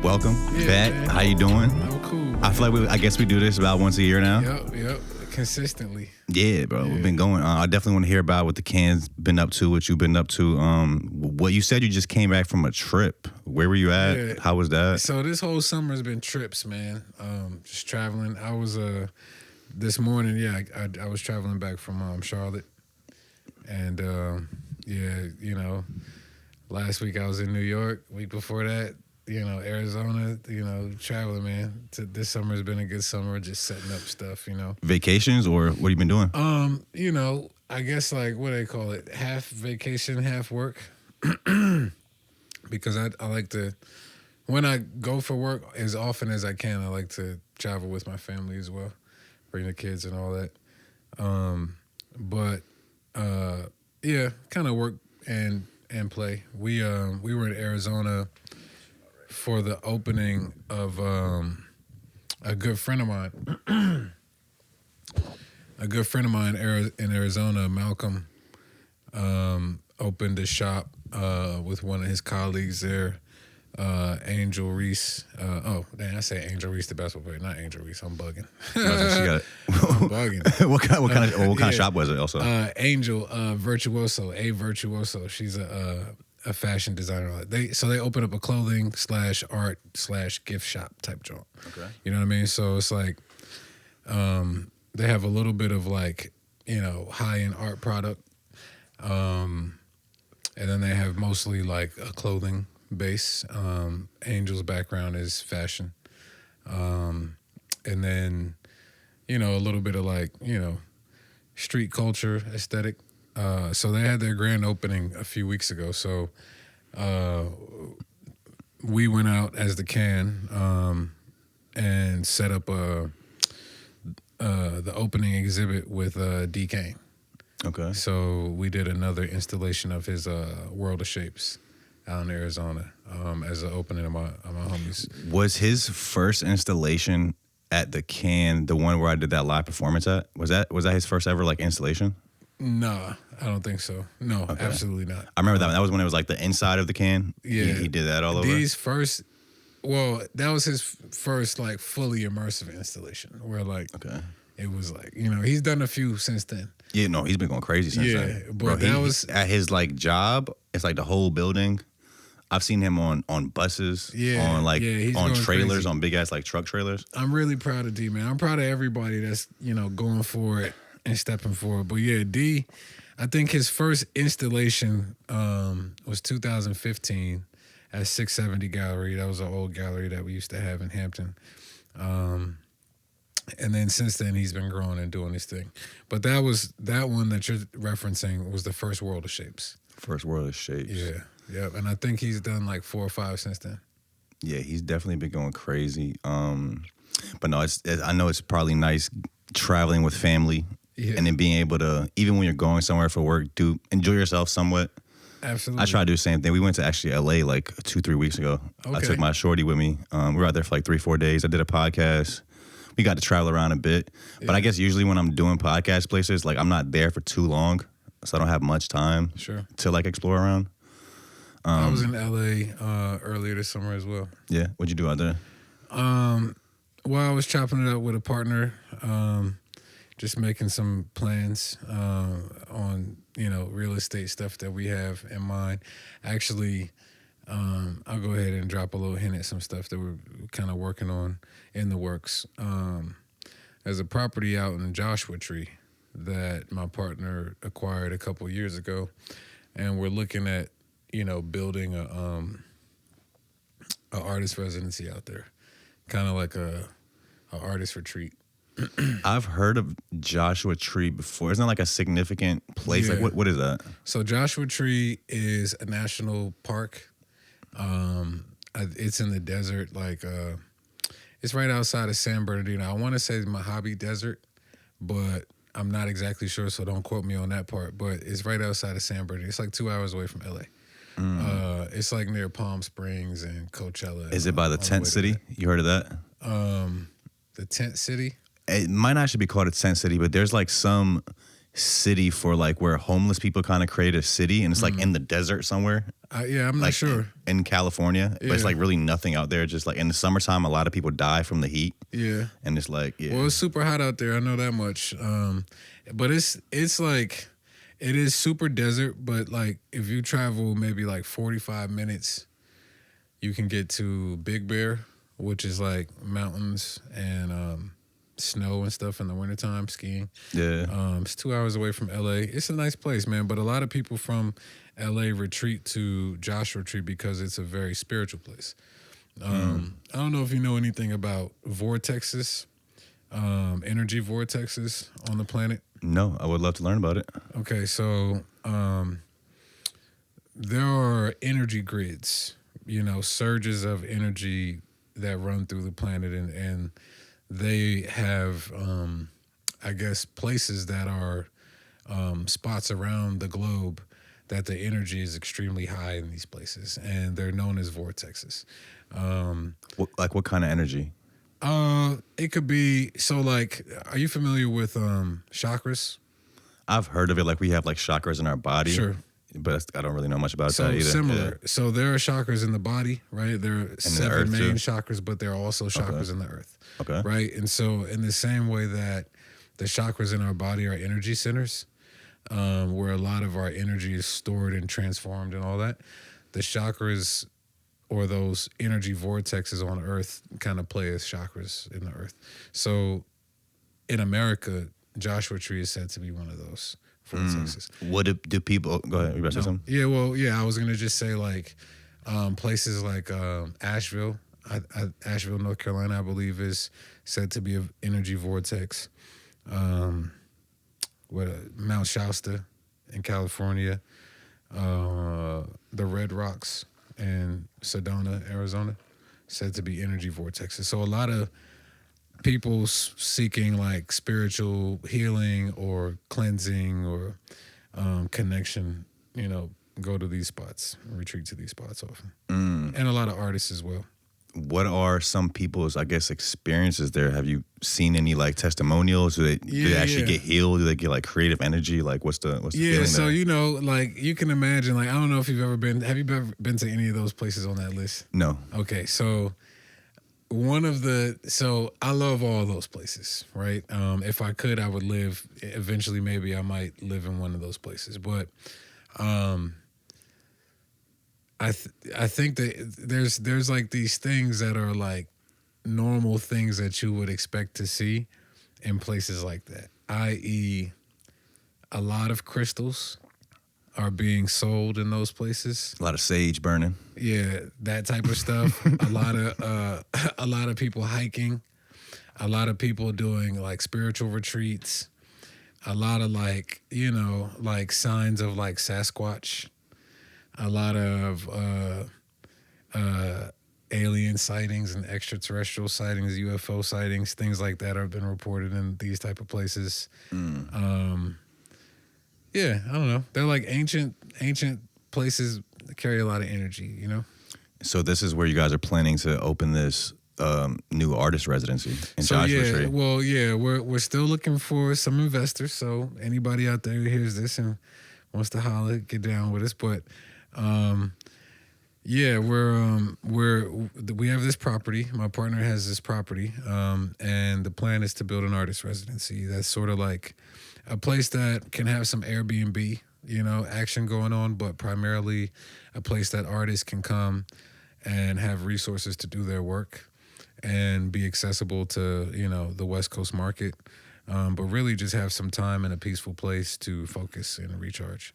welcome back. Man. How you doing? I'm cool. I feel like I guess we do this about once a year now. Yep. Consistently. Yeah, bro. We've been going. I definitely want to hear about what the Can's been up to, what you've been up to. What you said you just came back from a trip. Where were you at? Yeah. How was that? So this whole summer's been trips, man. Just traveling. I was this morning. Yeah, I was traveling back from Charlotte, and last week I was in New York. Week before that, Arizona. Traveling, man. This summer has been a good summer. Just setting up stuff. Vacations or what have you been doing? I guess like what do they call it? Half vacation, half work. Because I like to, when I go for work, as often as I can, I like to travel with my family as well, bring the kids and all that. Kind of work and play. We were in Arizona for the opening of a good friend of mine. A good friend of mine in Arizona, Malcolm, opened a shop with one of his colleagues there, Angel Reese. I say Angel Reese, the basketball player, not Angel Reese. I'm bugging. I'm bugging. What kind of shop was it? Also, Angel Virtuoso, a Virtuoso. She's a fashion designer. They open up a clothing / art / gift shop type joint. Okay. You know what I mean? So it's like, they have a little bit of like, high end art product. And then they have mostly like a clothing base. Angel's background is fashion. And then, a little bit of like, street culture aesthetic. So they had their grand opening a few weeks ago. So we went out as the Can and set up the opening exhibit with D. Kane. okay. So we did another installation of his World of Shapes out in Arizona as an opening of my homies. Was his first installation at the Can the one where I did that live performance at? Was that his first ever like installation? Nah, I don't think so. No, Okay. Absolutely not. I remember that. That was when it was like the inside of the Can. Yeah. He did that all over. That was his first like fully immersive installation where like Okay. it was like, he's done a few since then. Yeah, no, he's been going crazy since then. Yeah, but that was at his like job. It's like the whole building. I've seen him on buses, he's on going trailers, crazy. on big ass like truck trailers. I'm really proud of D, man. I'm proud of everybody that's, going for it and stepping for it. But yeah, D, I think his first installation was 2015 at 670 Gallery. That was an old gallery that we used to have in Hampton. And then since then, he's been growing and doing his thing. But that one that you're referencing was the first World of Shapes. First World of Shapes. Yeah. And I think he's done like 4 or 5 since then. Yeah, he's definitely been going crazy. But no, I know it's probably nice traveling with family. Yeah. And then being able to, even when you're going somewhere for work, enjoy yourself somewhat. Absolutely. I try to do the same thing. We went to actually LA like 2-3 weeks ago. Okay. I took my shorty with me. We were out there for like 3-4 days. I did a podcast. We got to travel around a bit. But I guess usually when I'm doing podcast places, like I'm not there for too long. So I don't have much time to like explore around. I was in LA earlier this summer as well. Yeah. What'd you do out there? Well, I was chopping it up with a partner, just making some plans on, real estate stuff that we have in mind. Actually, I'll go ahead and drop a little hint at some stuff that we're kind of working on in the works. There's a property out in Joshua Tree that my partner acquired a couple years ago, and we're looking at, building a artist residency out there, kind of like a artist retreat. I've heard of Joshua Tree before. Isn't that like a significant place? Yeah. Like what is that? So Joshua Tree is a national park. It's in the desert, like it's right outside of San Bernardino. I want to say Mojave Desert, but I'm not exactly sure, so don't quote me on that part. But it's right outside of San Bernardino. It's like 2 hours away from LA. It's like near Palm Springs and Coachella. Is it by the Tent City? You heard of that? The Tent City? It might not actually be called a Tent City, but there's like some city for like where homeless people kind of create a city, and it's like in the desert somewhere. I'm not sure. In California, but it's like really nothing out there. Just like in the summertime, a lot of people die from the heat. Yeah. And it's like, Well, it's super hot out there. I know that much. But it's like, it is super desert, but like if you travel maybe like 45 minutes, you can get to Big Bear, which is like mountains and snow and stuff in the wintertime, skiing. Yeah. It's 2 hours away from LA. It's a nice place, man. But a lot of people from LA retreat to Joshua Tree because it's a very spiritual place. I don't know if you know anything about vortexes, energy vortexes on the planet. No, I would love to learn about it. Okay, so there are energy grids, surges of energy that run through the planet, and they have, I guess, places that are spots around the globe that the energy is extremely high in these places, and they're known as vortexes. What kind of energy? It could be, so like, are you familiar with chakras? I've heard of it. Like we have like chakras in our body. Sure. But I don't really know much about that either. So similar. Yeah. So there are chakras in the body, right? There are 7 main chakras, but there are also chakras in the earth. Okay. Right? And so in the same way that the chakras in our body are energy centers, where a lot of our energy is stored and transformed and all that, the chakras or those energy vortexes on Earth kind of play as chakras in the Earth. So in America, Joshua Tree is said to be one of those vortexes. What do people... Go ahead. You about to say something? Yeah, well, yeah, I was going to just say like places like Asheville, Asheville, North Carolina, I believe is said to be an energy vortex. Mount Shasta in California, the Red Rocks in Sedona, Arizona, said to be energy vortexes. So a lot of people seeking like spiritual healing or cleansing or connection, go to these spots, retreat to these spots often. And a lot of artists as well. What are some people's, I guess, experiences there? Have you seen any like testimonials? Do they actually get healed? Do they get like creative energy? Like what's the feeling so there? like you can imagine, like I don't know if you've ever been. Have you ever been to any of those places on that list? No. Okay, so I love all those places, right? If I could, I would live. Eventually, maybe I might live in one of those places, but I think that there's like these things that are like normal things that you would expect to see in places like that, i.e. a lot of crystals are being sold in those places. A lot of sage burning. Yeah, that type of stuff. a lot of people hiking, a lot of people doing like spiritual retreats, a lot of like, like signs of like Sasquatch. A lot of alien sightings and extraterrestrial sightings, UFO sightings, things like that have been reported in these type of places. Yeah, I don't know. They're like ancient places that carry a lot of energy, So this is where you guys are planning to open this new artist residency in Joshua Tree. Well, yeah, we're still looking for some investors. So anybody out there who hears this and wants to holler, get down with us. But we have this property. My partner has this property, and the plan is to build an artist residency. That's sort of like a place that can have some Airbnb, action going on, but primarily a place that artists can come and have resources to do their work and be accessible to, the West Coast market. But really just have some time in a peaceful place to focus and recharge.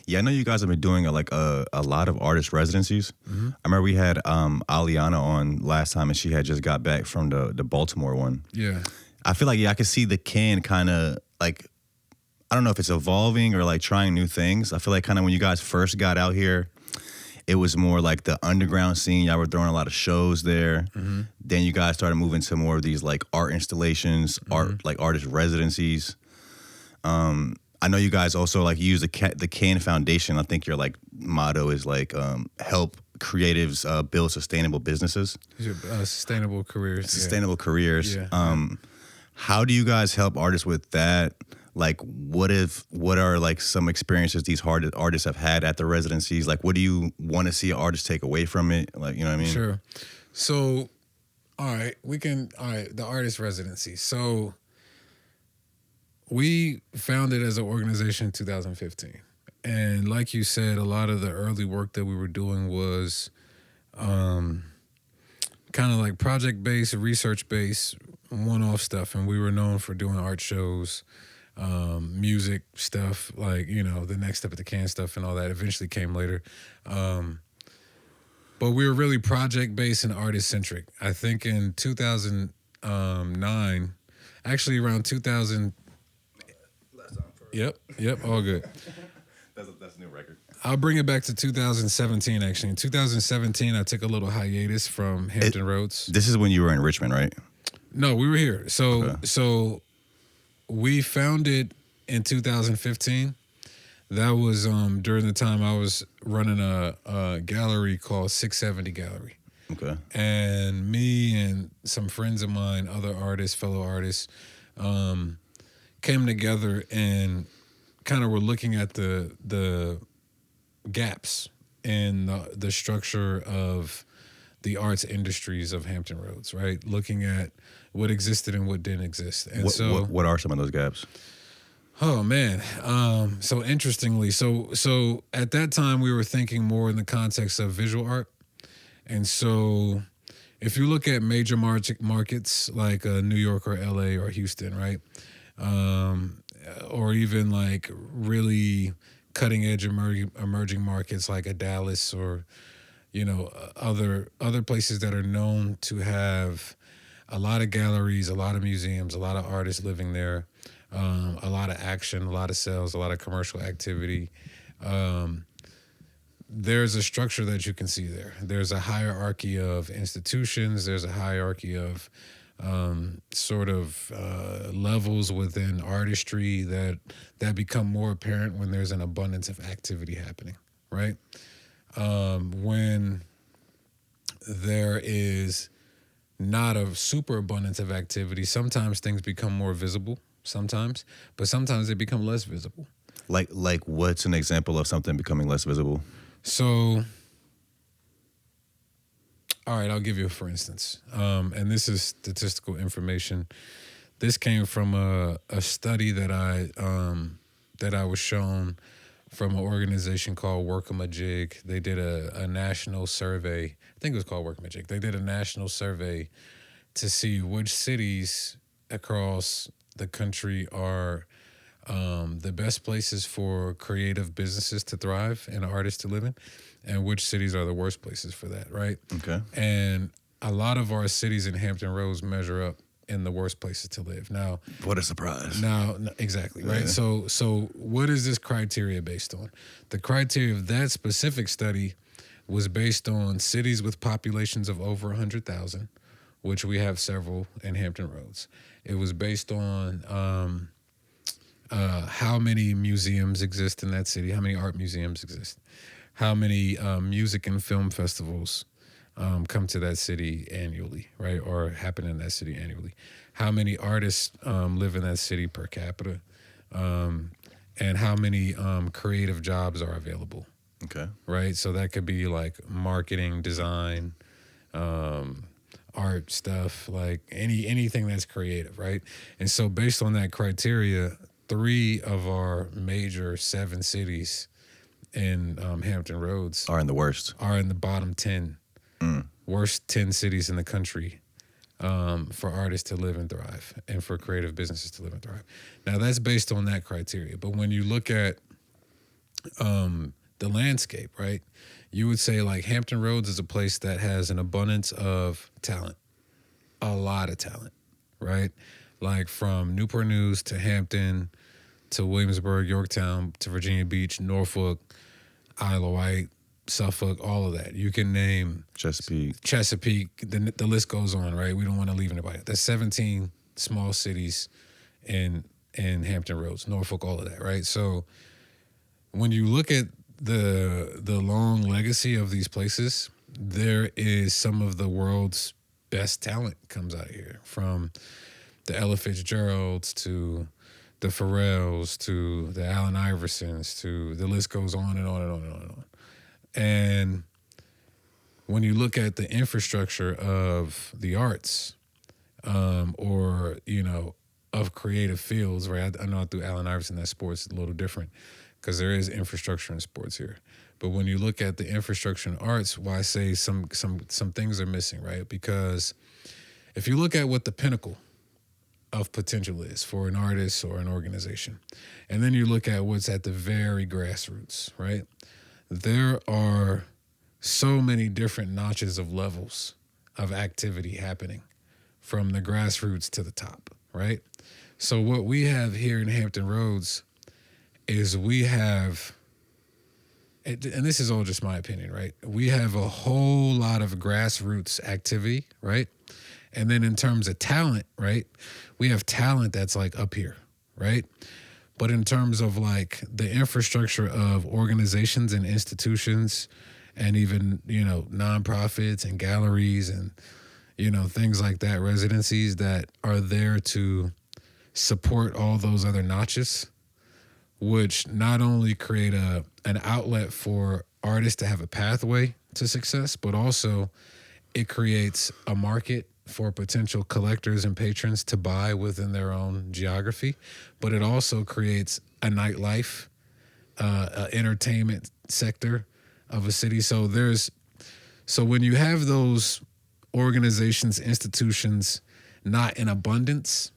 Yeah, I know you guys have been doing a lot of artist residencies. I remember we had Aliana on last time, and she had just got back from the Baltimore one. Yeah. I feel like, I could see the can kind of like, I don't know if it's evolving or like trying new things. I feel like kind of when you guys first got out here, it was more like the underground scene. Y'all were throwing a lot of shows there. Then you guys started moving to more of these like art installations, artist residencies. I know you guys also like use the Can Foundation. I think your like motto is like help creatives build sustainable businesses. Sustainable careers. Sustainable careers. Yeah. How do you guys help artists with that? like, what are like some experiences these artists have had at the residencies? Like, what do you want to see an artist take away from it? Like, you know what I mean? Sure. So, all right, the artist residency. So we founded as an organization in 2015. And like you said, a lot of the early work that we were doing was kind of like project-based, research-based, one-off stuff. And we were known for doing art shows, music stuff, like, you know, the Next Step at the Can stuff and all that eventually came later. But we were really project-based and artist-centric. I think in 2009, actually around 2000. Yep, all good. That's a new record. I'll bring it back to 2017, actually. In 2017, I took a little hiatus from Hampton Roads. This is when you were in Richmond, right? No, we were here. So, Okay. so we founded in 2015. That was during the time I was running a gallery called 670 Gallery. Okay. And me and some friends of mine, other artists, fellow artists, came together and kind of were looking at the gaps in the structure of the arts industries of Hampton Roads, right? Looking at what existed and what didn't exist. And what are some of those gaps? Oh man. So interestingly, so at that time we were thinking more in the context of visual art. And so if you look at major markets like New York or LA or Houston, right? Or even like really cutting edge emerging markets like a Dallas or, you know, other places that are known to have a lot of galleries, a lot of museums, a lot of artists living there, a lot of action, a lot of sales, a lot of commercial activity. There's a structure that you can see there. There's a hierarchy of institutions. There's a hierarchy of levels within artistry that become more apparent when there's an abundance of activity happening, right? When there is not a super abundance of activity, sometimes things become more visible, but sometimes they become less visible. Like what's an example of something becoming less visible? So, all right, I'll give you a for instance. And this is statistical information. This came from a study that I was shown from an organization called Workamajig. They did a national survey. I think it was called Workamajig. They did a national survey to see which cities across the country are the best places for creative businesses to thrive and artists to live in, and which cities are the worst places for that, right? Okay. And a lot of our cities in Hampton Roads measure up in the worst places to live. Now, what a surprise. Now, exactly, right? Yeah. So what is this criteria based on? The criteria of that specific study was based on cities with populations of over 100,000, which we have several in Hampton Roads. It was based on how many museums exist in that city, how many art museums exist, how many music and film festivals come to that city annually, right, or happen in that city annually, how many artists live in that city per capita, and how many creative jobs are available. Okay. Right? So that could be like marketing, design, art stuff, like anything that's creative, right? And so based on that criteria, 3 of our major 7 cities in Hampton Roads are in the worst. Are in the bottom 10. Worst 10 cities in the country for artists to live and thrive and for creative businesses to live and thrive. Now, that's based on that criteria. But when you look at the landscape, right, you would say like Hampton Roads is a place that has an abundance of talent, a lot of talent, right? Like from Newport News to Hampton to Williamsburg, Yorktown to Virginia Beach, Norfolk, Isle of Wight, Suffolk, all of that. You can name Chesapeake. The list goes on, right? We don't want to leave anybody. There's 17 small cities in Hampton Roads, Norfolk, all of that, right? So when you look at the long legacy of these places, there is some of the world's best talent comes out of here, from the Ella Fitzgeralds to the Pharrells to the Allen Iversons to the list goes on and on and on and on and on. And when you look at the infrastructure of the arts, or, you know, of creative fields, right? I know through Allen Iverson that sports is a little different because there is infrastructure in sports here. But when you look at the infrastructure in arts, why I say some things are missing, right? Because if you look at what the pinnacle of potential is for an artist or an organization, and then you look at what's at the very grassroots, right? There are so many different notches of levels of activity happening from the grassroots to the top, right? So what we have here in Hampton Roads is we have, and this is all just my opinion, right? We have a whole lot of grassroots activity, right? And then in terms of talent, right? We have talent that's like up here, right? But in terms of like the infrastructure of organizations and institutions and even, you know, nonprofits and galleries and, you know, things like that, residencies that are there to support all those other notches, which not only create an outlet for artists to have a pathway to success, but also it creates a market for potential collectors and patrons to buy within their own geography. But it also creates a nightlife, an entertainment sector of a city. So when you have those organizations, institutions not in abundance,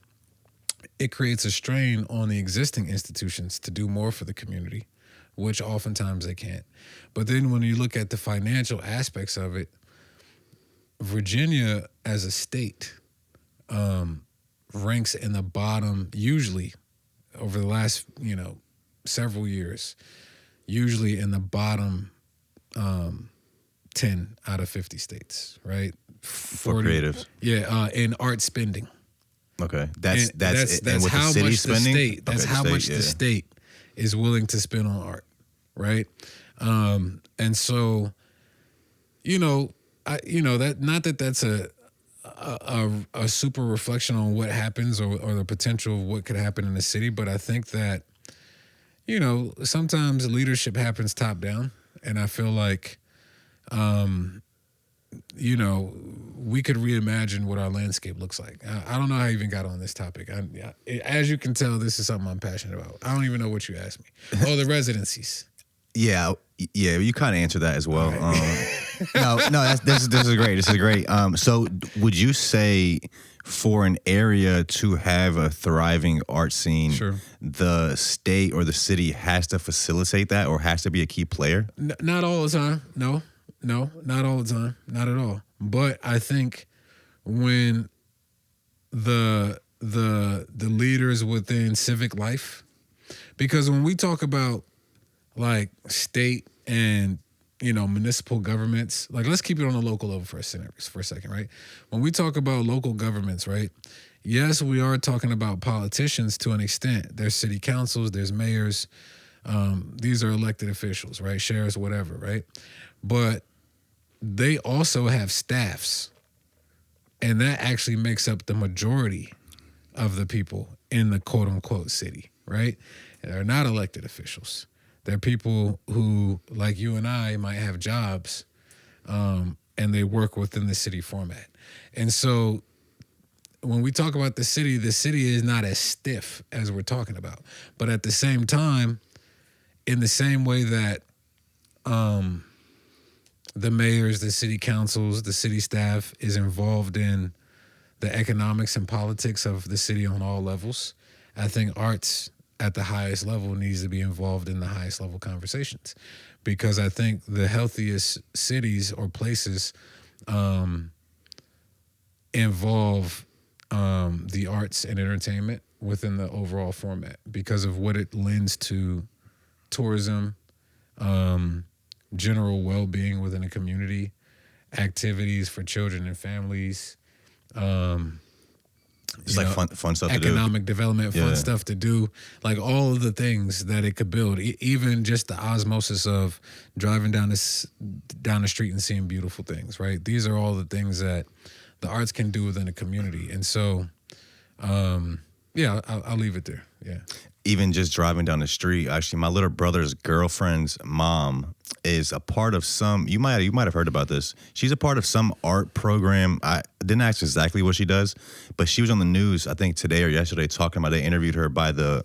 it creates a strain on the existing institutions to do more for the community, which oftentimes they can't. But then when you look at the financial aspects of it, Virginia as a state ranks in the bottom, usually over the last, you know, several years, usually in the bottom 10 out of 50 states, right? 40, for creatives. Yeah, in art spending. Okay, that's how the much spending? the state. That's how much the state is willing to spend on art, right? And so, you know, that not that that's a super reflection on what happens or the potential of what could happen in the city, but I think that, you know, sometimes leadership happens top down, and I feel like, you know, we could reimagine what our landscape looks like. I don't know how I even got on this topic. As you can tell, this is something I'm passionate about. I don't even know what you asked me. Oh, the residencies. Yeah, you kind of answered that as well. Right. This is great. This is great. So would you say for an area to have a thriving art scene, sure, the state or the city has to facilitate that or has to be a key player? Not all the time. No, not all the time. Not at all. But I think when the leaders within civic life, because when we talk about like state and, you know, municipal governments, like let's keep it on the local level for a second, right? When we talk about local governments, right? Yes, we are talking about politicians to an extent. There's city councils, there's mayors. These are elected officials, right? Sheriffs, whatever, right? But they also have staffs, and that actually makes up the majority of the people in the quote unquote city, right? And they're not elected officials. They're people who, like you and I, might have jobs, and they work within the city format. And so when we talk about the city is not as stiff as we're talking about. But at the same time, in the same way that the mayors, the city councils, the city staff is involved in the economics and politics of the city on all levels, I think arts at the highest level needs to be involved in the highest level conversations, because I think the healthiest cities or places involve the arts and entertainment within the overall format because of what it lends to tourism, general well-being within a community, activities for children and families, It's like fun stuff to do. Economic development, fun stuff to do. Like all of the things that it could build. Even just the osmosis of driving down the street and seeing beautiful things, right? These are all the things that the arts can do within a community. And so Yeah, I'll leave it there. Yeah. Even just driving down the street, actually, my little brother's girlfriend's mom is a part of some. You might have heard about this. She's a part of some art program. I didn't ask exactly what she does, but she was on the news, I think today or yesterday, talking about. They interviewed her by the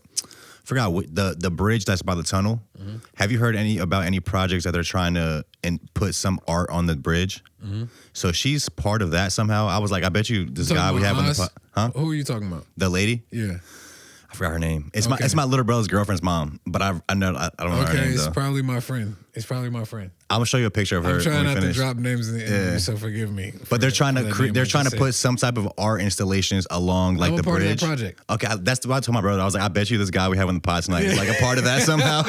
bridge that's by the tunnel. Mm-hmm. Have you heard about any projects that they're trying to put some art on the bridge? Mm-hmm. So she's part of that somehow. I was like, I bet you this guy we have on the Who are you talking about? The lady? Yeah. I forgot her name. It's my little brother's girlfriend's mom, but I don't know her name. Okay, it's probably my friend. I'm gonna show you a picture of her. I'm trying not to drop names in the interview, so forgive me. But they're trying to put some type of art installations along like the bridge. Of that project. Okay, that's what I told my brother. I was like, I bet you this guy we have on the pod tonight is like a part of that somehow.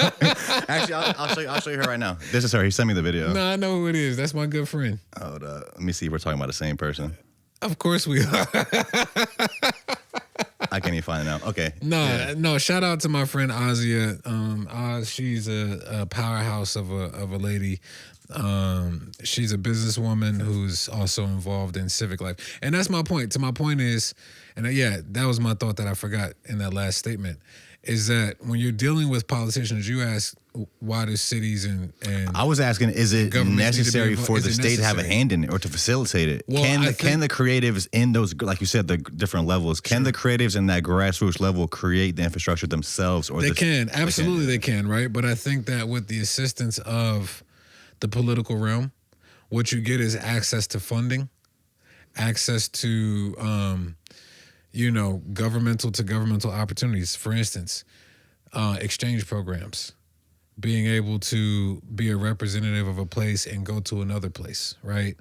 Actually, I'll show you her right now. This is her. He sent me the video. No, I know who it is. That's my good friend. Hold up. Let me see if we're talking about the same person. Of course we are. I can't even find it now. Okay. No. Shout out to my friend Asa. She's a powerhouse of a lady. She's a businesswoman who's also involved in civic life, and that's my point. My point is, and that was my thought that I forgot in that last statement, is that when you're dealing with politicians, you ask why do cities and I was asking, is it necessary for the state to have a hand in it or to facilitate it? Well, can the creatives in those, like you said, the different levels, can the creatives in that grassroots level create the infrastructure themselves? Or they can, absolutely they can, right? But I think that with the assistance of the political realm, what you get is access to funding, access to governmental to governmental opportunities. For instance, exchange programs, being able to be a representative of a place and go to another place, right?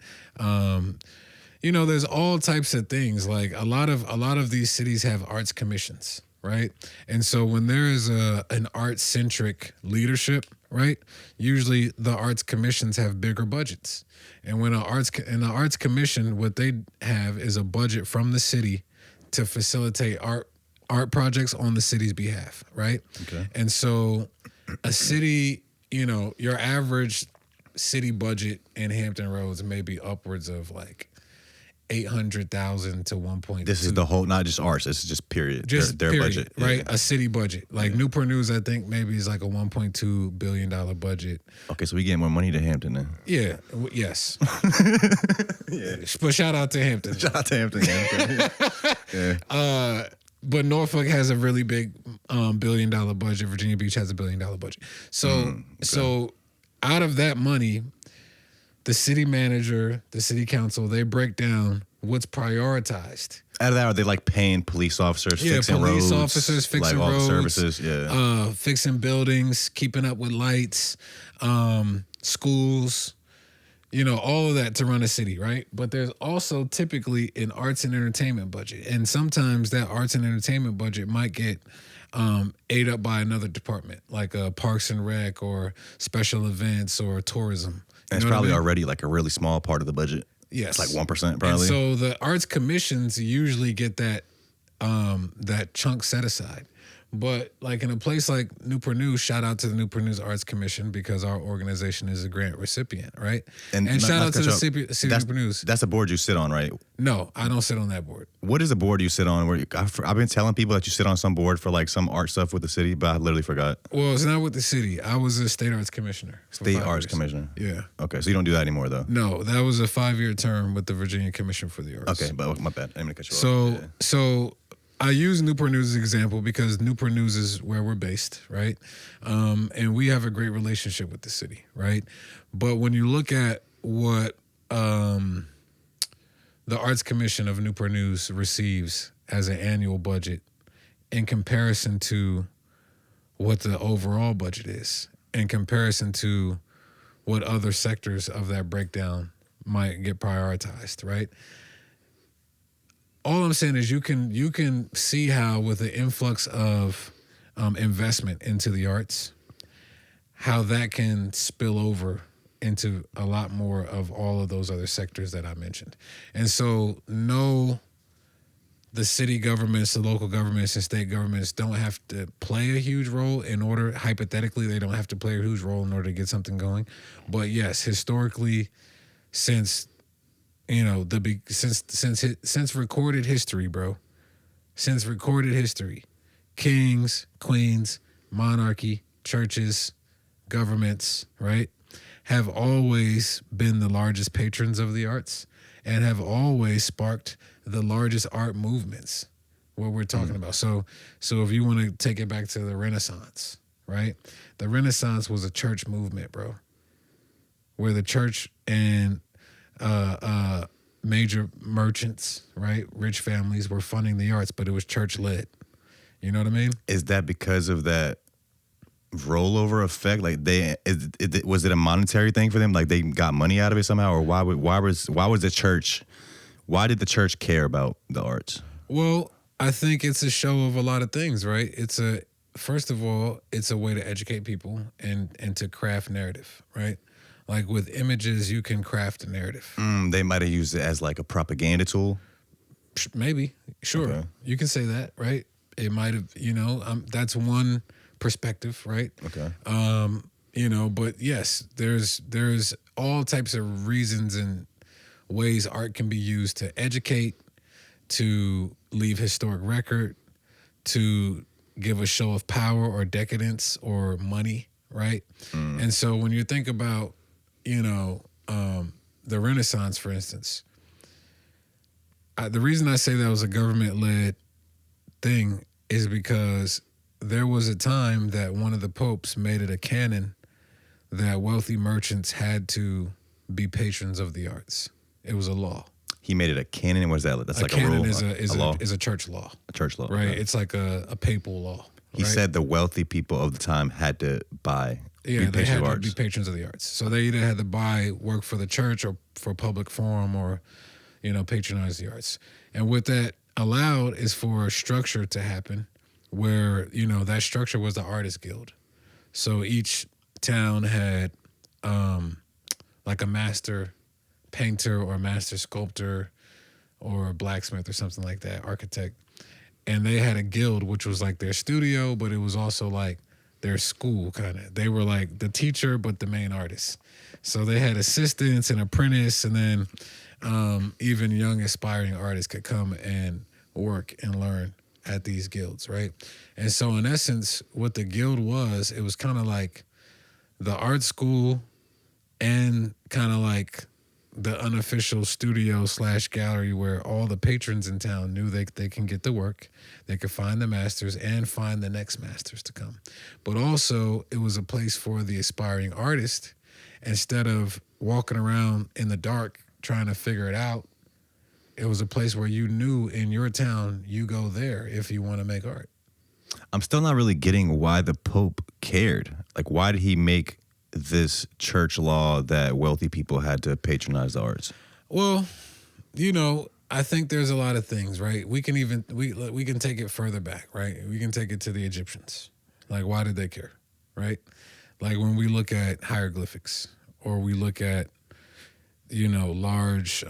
There's all types of things. Like a lot of these cities have arts commissions, right? And so when there is an art-centric leadership, right, usually the arts commissions have bigger budgets. And when the arts commission, what they have is a budget from the city to facilitate art projects on the city's behalf, right? Okay. And so a city, your average city budget in Hampton Roads may be upwards of like $800,000 to 1.2. This is the whole, not just arts. This is just period. Just their period, budget, right? Yeah. A city budget. Like Newport News, I think maybe is like a $1.2 billion budget. Okay, so we get more money to Hampton then. Yeah. Yes. Yeah. But shout out to Hampton. Shout out to Hampton. Yeah. But Norfolk has a really big $1 billion budget. Virginia Beach has a $1 billion budget. So out of that money, the city manager, the city council, they break down what's prioritized. Out of that, are they like paying police officers, fixing roads? Police officers fixing like roads. Services, fixing buildings, keeping up with lights, schools, all of that to run a city, right? But there's also typically an arts and entertainment budget. And sometimes that arts and entertainment budget might get ate up by another department, like Parks and Rec or special events or tourism. And it's probably already like a really small part of the budget. Yes. It's like 1% probably. And so the arts commissions usually get that chunk set aside. But like in a place like Newport News, shout out to the Newport News Arts Commission because our organization is a grant recipient, right? And shout out to the city of Newport News. That's a board you sit on, right? No, I don't sit on that board. What is the board you sit on? I've been telling people that you sit on some board for like some art stuff with the city, but I literally forgot. Well, it's not with the city. I was a state arts commissioner. State arts commissioner? Yeah. Okay, so you don't do that anymore though? No, that was a 5-year term with the Virginia Commission for the Arts. Okay, but my bad. I didn't mean to cut you off. So I use Newport News as an example because Newport News is where we're based, right? And we have a great relationship with the city, right? But when you look at what the Arts Commission of Newport News receives as an annual budget in comparison to what the overall budget is, in comparison to what other sectors of that breakdown might get prioritized, right? All I'm saying is you can see how with the influx of investment into the arts, how that can spill over into a lot more of all of those other sectors that I mentioned. And so the city governments, the local governments, and state governments don't have to play a huge role hypothetically, they don't have to play a huge role in order to get something going. But yes, historically, since recorded history, bro, since recorded history, kings, queens, monarchy, churches, governments, right, have always been the largest patrons of the arts and have always sparked the largest art movements, what we're talking about. So if you want to take it back to the Renaissance, right? The Renaissance was a church movement, bro, where the church and major merchants, right, rich families were funding the arts, but it was church-led. You know what I mean? Is that because of that rollover effect? Like was it a monetary thing for them? Like they got money out of it somehow, or why did the church care about the arts? Well, I think it's a show of a lot of things, right? First of all, it's a way to educate people and to craft narrative, right? Like with images, you can craft a narrative. They might have used it as like a propaganda tool. Maybe, sure. Okay. You can say that, right? It might have, that's one perspective, right? Okay. But yes, there's all types of reasons and ways art can be used to educate, to leave historic record, to give a show of power or decadence or money, right? And so when you think about, the Renaissance, for instance, the reason I say that was a government-led thing is because there was a time that one of the popes made it a canon that wealthy merchants had to be patrons of the arts. It was a law. He made it a canon. What is that? That's like a canon rule. Is a law. Is a church law. A church law, right? Okay. It's like a papal law. He said the wealthy people of the time had to buy. Yeah, they had to be patrons of the arts. So they either had to buy work for the church or for public forum or, patronize the arts. And what that allowed is for a structure to happen where, that structure was the artist guild. So each town had like a master painter or a master sculptor or a blacksmith or something like that, architect. And they had a guild, which was like their studio, but it was also like their school kind of. They were like the teacher, but the main artist. So they had assistants and apprentice, and then even young aspiring artists could come and work and learn at these guilds, right? And so in essence, what the guild was, it was kind of like the art school and kind of like the unofficial studio / gallery where all the patrons in town knew they can get to work, they could find the masters and find the next masters to come. But also it was a place for the aspiring artist. Instead of walking around in the dark trying to figure it out, it was a place where you knew in your town, you go there if you want to make art. I'm still not really getting why the Pope cared. Like, why did he make this church law that wealthy people had to patronize the arts? Well, I think there's a lot of things, right? We can take it further back, right? We can take it to the Egyptians. Like, why did they care, right? Like when we look at hieroglyphics or we look at, large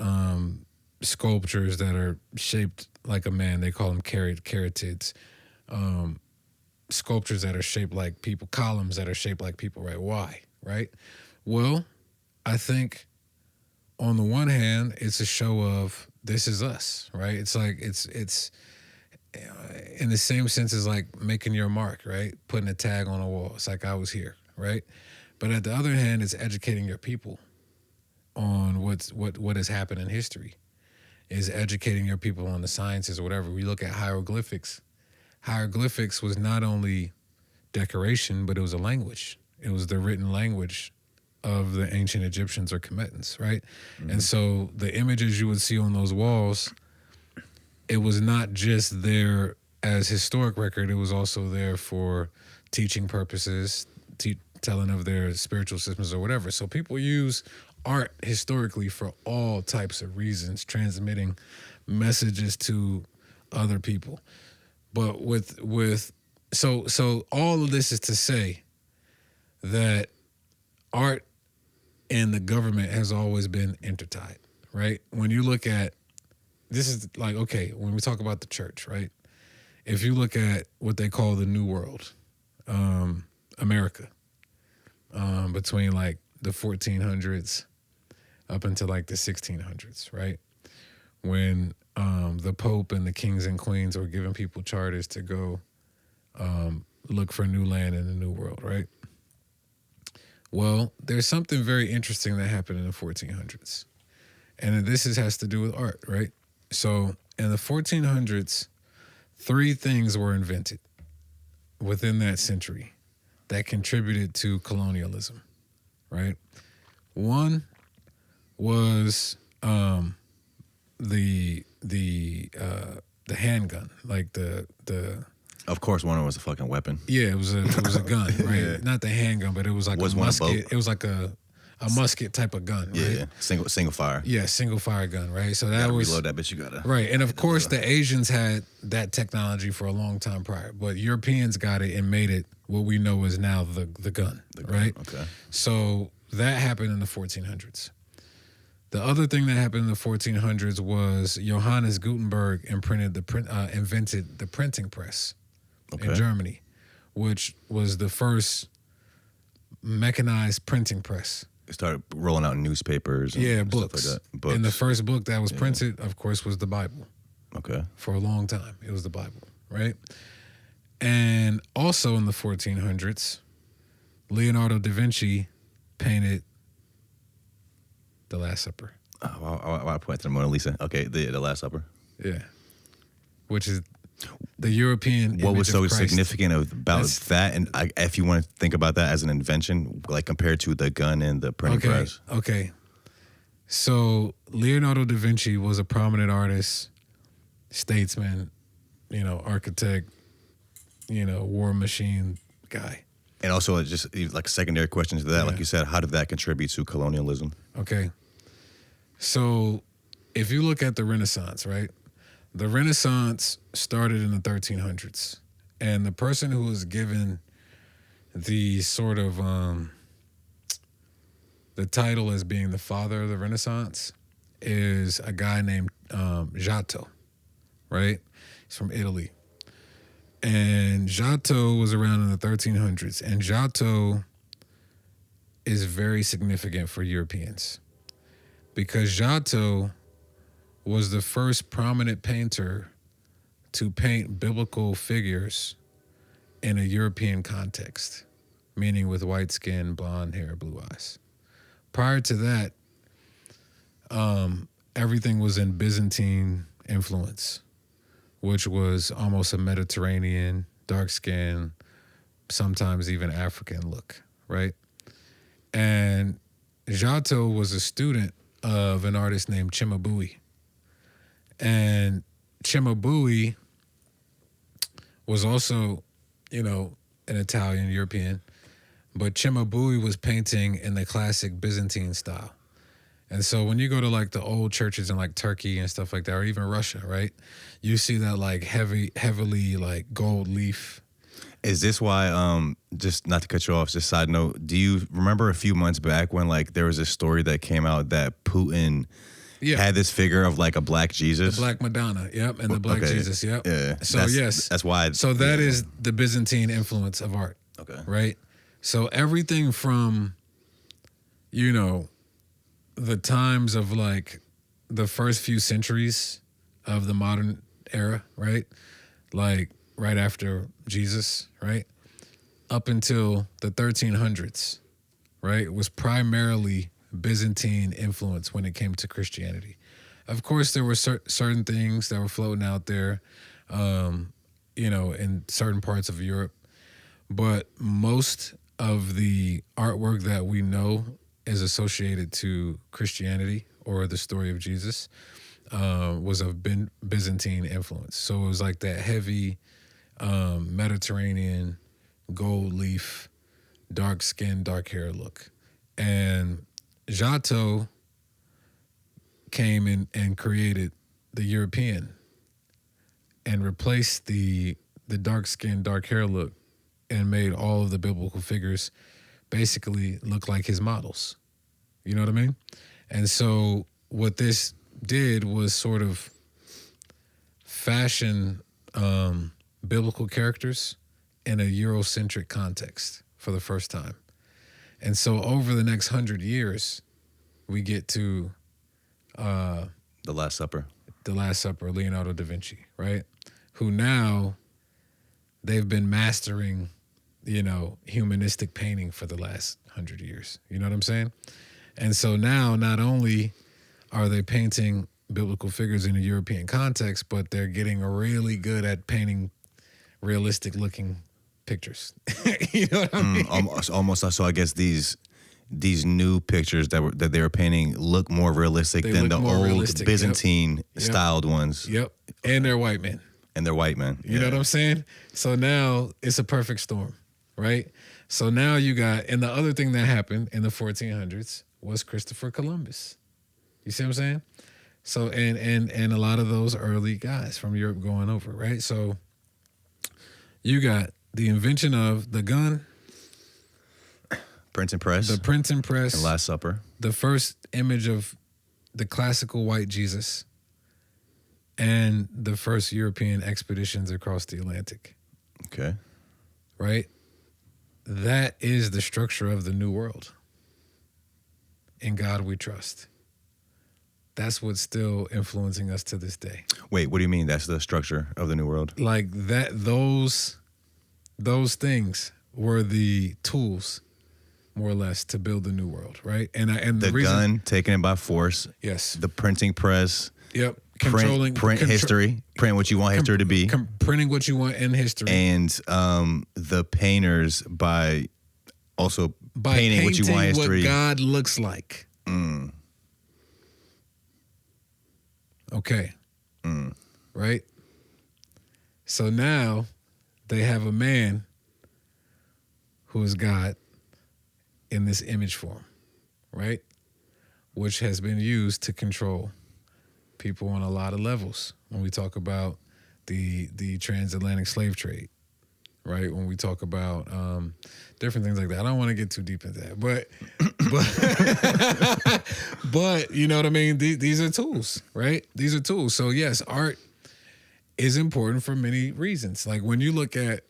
sculptures that are shaped like a man, they call them caryatids. Sculptures that are shaped like people, columns that are shaped like people, right? Why, right? Well, I think on the one hand, it's a show of this is us, right? It's like, it's in the same sense as like making your mark, right? Putting a tag on a wall. It's like I was here, right? But at the other hand, it's educating your people on what has happened in history. Is educating your people on the sciences or whatever. We look at hieroglyphics. Hieroglyphics was not only decoration, but it was a language. It was the written language of the ancient Egyptians or Kemetans, right? Mm-hmm. And so the images you would see on those walls, it was not just there as historic record, it was also there for teaching purposes, telling of their spiritual systems or whatever. So people use art historically for all types of reasons, transmitting messages to other people. But so all of this is to say that art and the government has always been intertied, right? When you look at, this is like, okay, when we talk about the church, right? If you look at what they call the New World, America, between like the 1400s up until like the 1600s, right? When the Pope and the kings and queens were giving people charters to go look for new land in the New World, right? Well, there's something very interesting that happened in the 1400s. And has to do with art, right? So in the 1400s, 3 things were invented within that century that contributed to colonialism, right? One was the handgun, like the. Of course, one was a fucking weapon. Yeah, it was a gun, right? Yeah. Not the handgun, but it was like a musket. It was like a musket type of gun, right? Yeah, single fire. Yeah, single fire gun, right? So that was reload that bitch. You gotta right, and of course the Asians had that technology for a long time prior, but Europeans got it and made it what we know is now the gun, right? Okay. So that happened in the 1400s. The other thing that happened in the 1400s was Johannes Gutenberg invented the printing press in Germany, which was the first mechanized printing press. They started rolling out newspapers and books. Stuff like that. Books. And the first book that was printed, of course, was the Bible. Okay. For a long time, it was the Bible, right? And also in the 1400s, Leonardo da Vinci painted The Last Supper. Oh, I point to the Mona Lisa. Okay, the Last Supper. Yeah. Which is the European What was so Christ. significant about that? And if you want to think about that as an invention, like compared to the gun and the printing press. Okay. So Leonardo da Vinci was a prominent artist, statesman, architect, war machine guy. And also just like secondary questions to that, like you said, how did that contribute to colonialism? Okay. So if you look at the Renaissance, right? The Renaissance started in the 1300s. And the person who was given the sort of the title as being the father of the Renaissance is a guy named Giotto, right? He's from Italy. And Giotto was around in the 1300s. And Giotto is very significant for Europeans because Giotto was the first prominent painter to paint biblical figures in a European context, meaning with white skin, blonde hair, blue eyes. Prior to that, everything was in Byzantine influence, which was almost a Mediterranean, dark skin, sometimes even African look, right? And Giotto was a student of an artist named Cimabue. And Cimabue was also, an Italian, European, but Cimabue was painting in the classic Byzantine style. And so when you go to like the old churches in like Turkey and stuff like that, or even Russia, right? You see that like heavily like gold leaf. Is this why, just not to cut you off, just side note, do you remember a few months back when like there was a story that came out that Putin had this figure of like a black Jesus? The black Madonna, yep, and the black Jesus, yep. Yeah. So that's why. So that is the Byzantine influence of art. Okay. Right? So everything from, the times of like the first few centuries of the modern era, right? Like right after Jesus, right? Up until the 1300s, right? Was primarily Byzantine influence when it came to Christianity. Of course, there were certain things that were floating out there, in certain parts of Europe, but most of the artwork that we know is associated to Christianity or the story of Jesus was of Byzantine influence. So it was like that heavy Mediterranean, gold leaf, dark skin, dark hair look. And Giotto came in and created the European and replaced the dark skin, dark hair look and made all of the biblical figures basically look like his models. You know what I mean? And so what this did was sort of fashion biblical characters in a Eurocentric context for the first time. And so over the next 100 years, we get to The Last Supper. The Last Supper, Leonardo da Vinci, right? Who now they've been mastering, humanistic painting for the last 100 years. You know what I'm saying? And so now not only are they painting biblical figures in a European context, but they're getting really good at painting realistic looking pictures. You know what I mean? Almost. So I guess these new pictures that they were painting look more realistic than the old Byzantine styled ones. Yep. And they're white men. You know what I'm saying? So now it's a perfect storm, right? So now you got, and the other thing that happened in the 1400s was Christopher Columbus. You see what I'm saying? So and a lot of those early guys from Europe going over, right? So you got the invention of the gun, printing press, the Last Supper, the first image of the classical white Jesus, and the first European expeditions across the Atlantic. Okay. Right? That is the structure of the new world. In God we trust. That's what's still influencing us to this day. Wait, what do you mean that's the structure of the new world? Like that, those things were the tools, more or less, to build the new world, right? And the reason, gun, taking it by force. Yes. The printing press. Yep. Print history. Print what you want history to be. Printing what you want in history. And the painters by painting what you want history. What God looks like. Okay. Right? So now they have a man who is God in this image form, right? Which has been used to control people on a lot of levels. When we talk about the transatlantic slave trade, right? When we talk about different things like that. I don't want to get too deep into that, but you know what I mean? These are tools, right? These are tools. So yes, art is important for many reasons. Like when you look at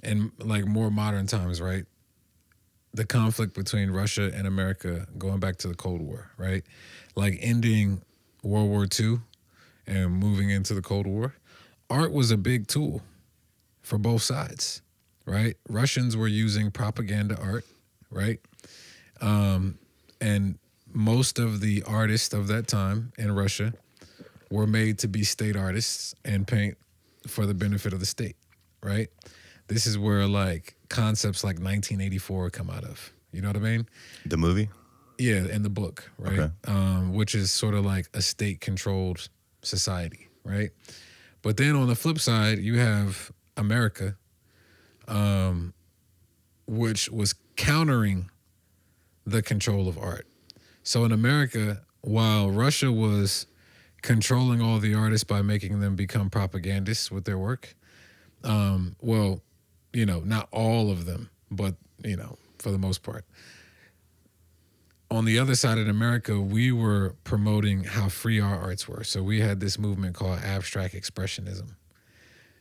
in like more modern times, right? The conflict between Russia and America going back to the Cold War, right? Like ending World War II and moving into the Cold War. Art was a big tool for both sides, right? Russians were using propaganda art, right? And most of the artists of that time in Russia were made to be state artists and paint for the benefit of the state, right? This is where like concepts like 1984 come out of. You know what I mean? The movie? Yeah, and the book, right? Okay. Which is sort of like a state-controlled society, right? But then on the flip side, you have America, which was countering the control of art. So in America, while Russia was controlling all the artists by making them become propagandists with their work, not all of them, but, for the most part. On the other side in America, we were promoting how free our arts were. So we had this movement called abstract expressionism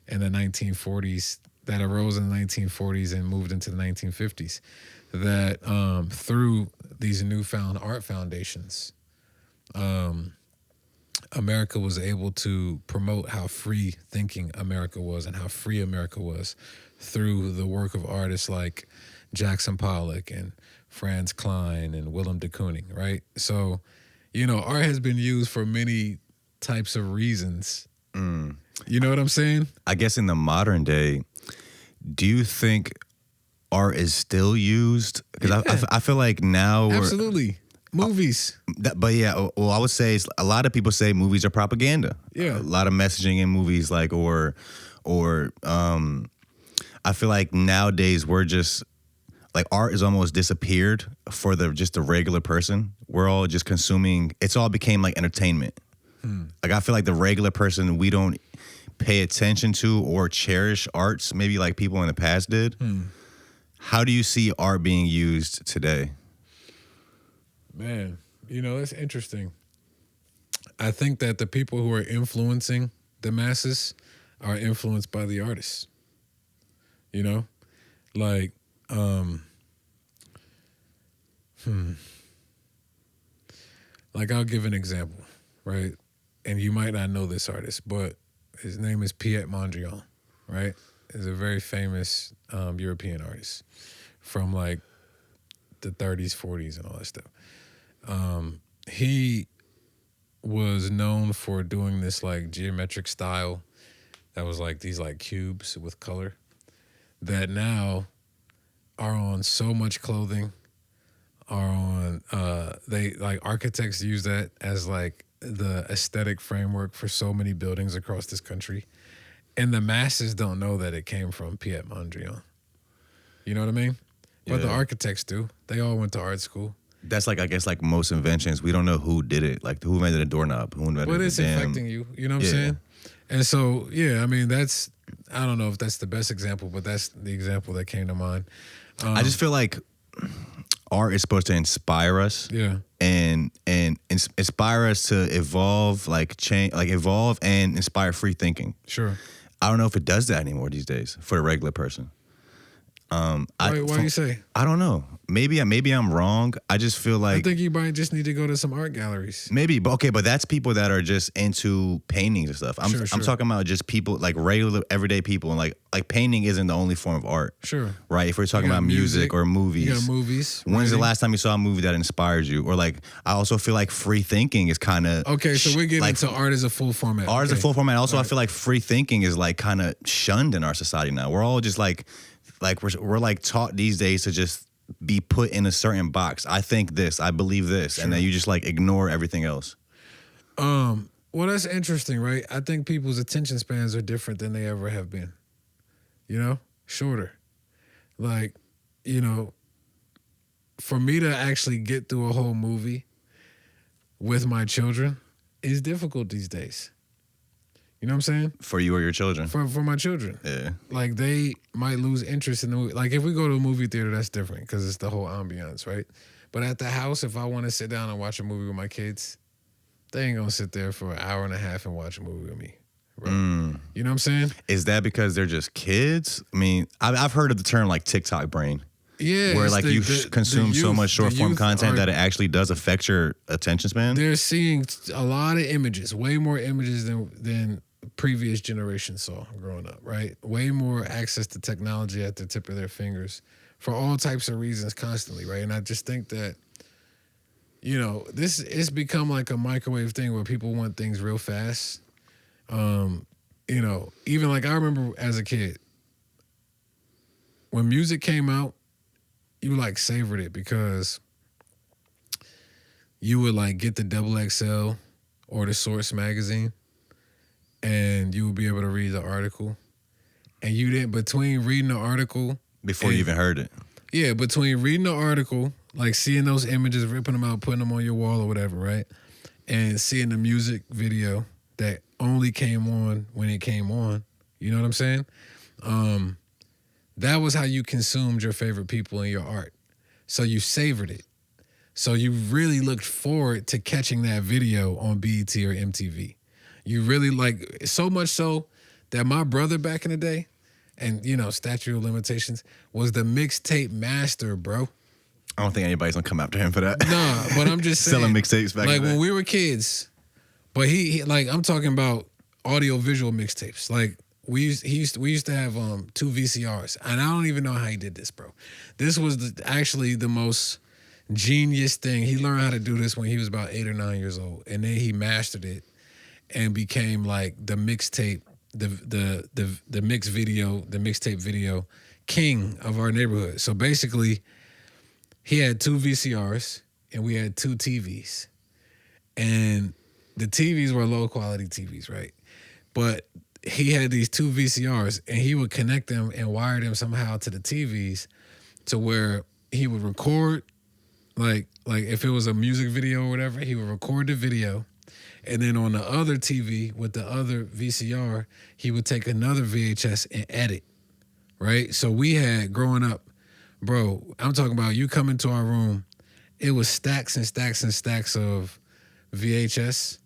in the 1940s that arose in the 1940s and moved into the 1950s that through these newfound art foundations, America was able to promote how free thinking America was and how free America was through the work of artists like Jackson Pollock and Franz Klein and Willem de Kooning, right? So, art has been used for many types of reasons. You know what I'm saying? I guess in the modern day, do you think art is still used? Because I feel like now absolutely. Movies. But yeah, well, I would say a lot of people say movies are propaganda. Yeah. A lot of messaging in movies, like, or I feel like nowadays we're just, like, art is almost disappeared for the regular person. We're all just consuming, it's all became like entertainment. Like, I feel like the regular person, we don't pay attention to or cherish arts, maybe like people in the past did. How do you see art being used today? Man, it's interesting. I think that the people who are influencing the masses are influenced by the artists. Like, Like, I'll give an example, right? And you might not know this artist, but his name is Piet Mondrian, right? He's a very famous European artist from like the 30s, 40s, and all that stuff. He was known for doing this like geometric style that was like these like cubes with color that now are on so much clothing, are on they like architects use that as like the aesthetic framework for so many buildings across this country. And the masses don't know that it came from Piet Mondrian. You know what I mean? But the architects do. They all went to art school. That's like, I guess, like most inventions, we don't know who did it. Like, who invented a doorknob? Who invented But it's affecting you. You know what I'm saying? And so, I mean, I don't know if that's the best example, but that's the example that came to mind. I just feel like art is supposed to inspire us. Yeah. And inspire us to evolve, like change, like evolve and inspire free thinking. Sure. I don't know if it does that anymore these days for the regular person. Why do you say? I don't know. Maybe I'm wrong. I just feel like I think you might just need to go to some art galleries. Maybe, but okay, but that's people that are just into paintings and stuff. I'm talking about just people like regular everyday people, and like painting isn't the only form of art. Sure. Right? If we're talking about music or movies. You got movies. When's the last time you saw a movie that inspired you? Or like I also feel like free thinking is kind of okay, so we're getting into art as a full format. Art as a full format. Also, I feel like free thinking is like kind of shunned in our society now. We're all just like we're like taught these days to just be put in a certain box. I think this, I believe this, and then you just like ignore everything else. Well, that's interesting, right? I think people's attention spans are different than they ever have been. You know, shorter. Like, you know, for me to actually get through a whole movie with my children is difficult these days. You know what I'm saying? For you or your children? For my children. Yeah. Like, they might lose interest in the movie. Like, if we go to a movie theater, that's different because it's the whole ambiance, right? But at the house, if I want to sit down and watch a movie with my kids, they ain't going to sit there for an hour and a half and watch a movie with me. Right? You know what I'm saying? Is that because they're just kids? I mean, I've heard of the term like TikTok brain. Yeah. Where like you consume so much short form content that it actually does affect your attention span? They're seeing a lot of images, way more images than previous generations saw growing up, right? Way more access to technology at the tip of their fingers for all types of reasons constantly, right? And I just think that, you know, it's become like a microwave thing where people want things real fast. You know, even like I remember as a kid, when music came out, you like savored it because you would like get the XXL or the Source magazine and you would be able to read the article. And you didn't, between reading the article. Before you even heard it. Yeah, between reading the article, like seeing those images, ripping them out, putting them on your wall or whatever, right? And seeing the music video that only came on when it came on. You know what I'm saying? That was how you consumed your favorite people and your art. So you savored it. So you really looked forward to catching that video on BET or MTV. You really like, so much so that my brother back in the day, and you know, statute of limitations, was the mixtape master, bro. I don't think anybody's gonna come after him for that. Nah, but I'm just saying. Selling mixtapes back like in the day. when we were kids, but he like, I'm talking about audio visual mixtapes. Like we used to have 2 VCRs, and I don't even know how he did this, bro. This was actually the most genius thing. He learned how to do this when he was about 8 or 9 years old, and then he mastered it and became like the mixtape, the mixtape video king of our neighborhood. So basically, he had 2 VCRs and we had 2 TVs, and the TVs were low quality TVs, right? But he had these 2 VCRs and he would connect them and wire them somehow to the TVs to where he would record, like if it was a music video or whatever, he would record the video. And then on the other TV with the other VCR, he would take another VHS and edit, right? So we had, growing up, bro, I'm talking about you come into our room, it was stacks and stacks and stacks of VHS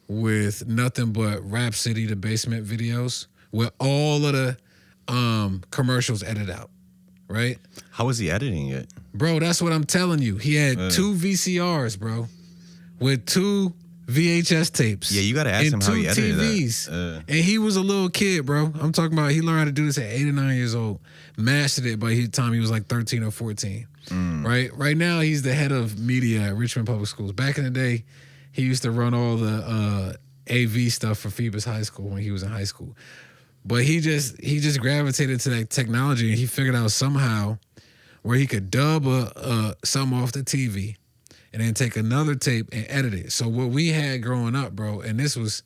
with nothing but Rhapsody, the Basement videos, with all of the commercials edited out, right? How was he editing it? Bro, that's what I'm telling you. He had 2 VCRs, bro, with 2 VHS tapes. Yeah, you got to ask him how he edited TVs. that. And he was a little kid, bro. I'm talking about he learned how to do this at 8 or 9 years old. Mastered it by the time he was like 13 or 14. Right now, he's the head of media at Richmond Public Schools. Back in the day, he used to run all the AV stuff for Phoebus High School when he was in high school. But he just gravitated to that technology, and he figured out somehow where he could dub something off the TV and then take another tape and edit it. So what we had growing up, bro, and this is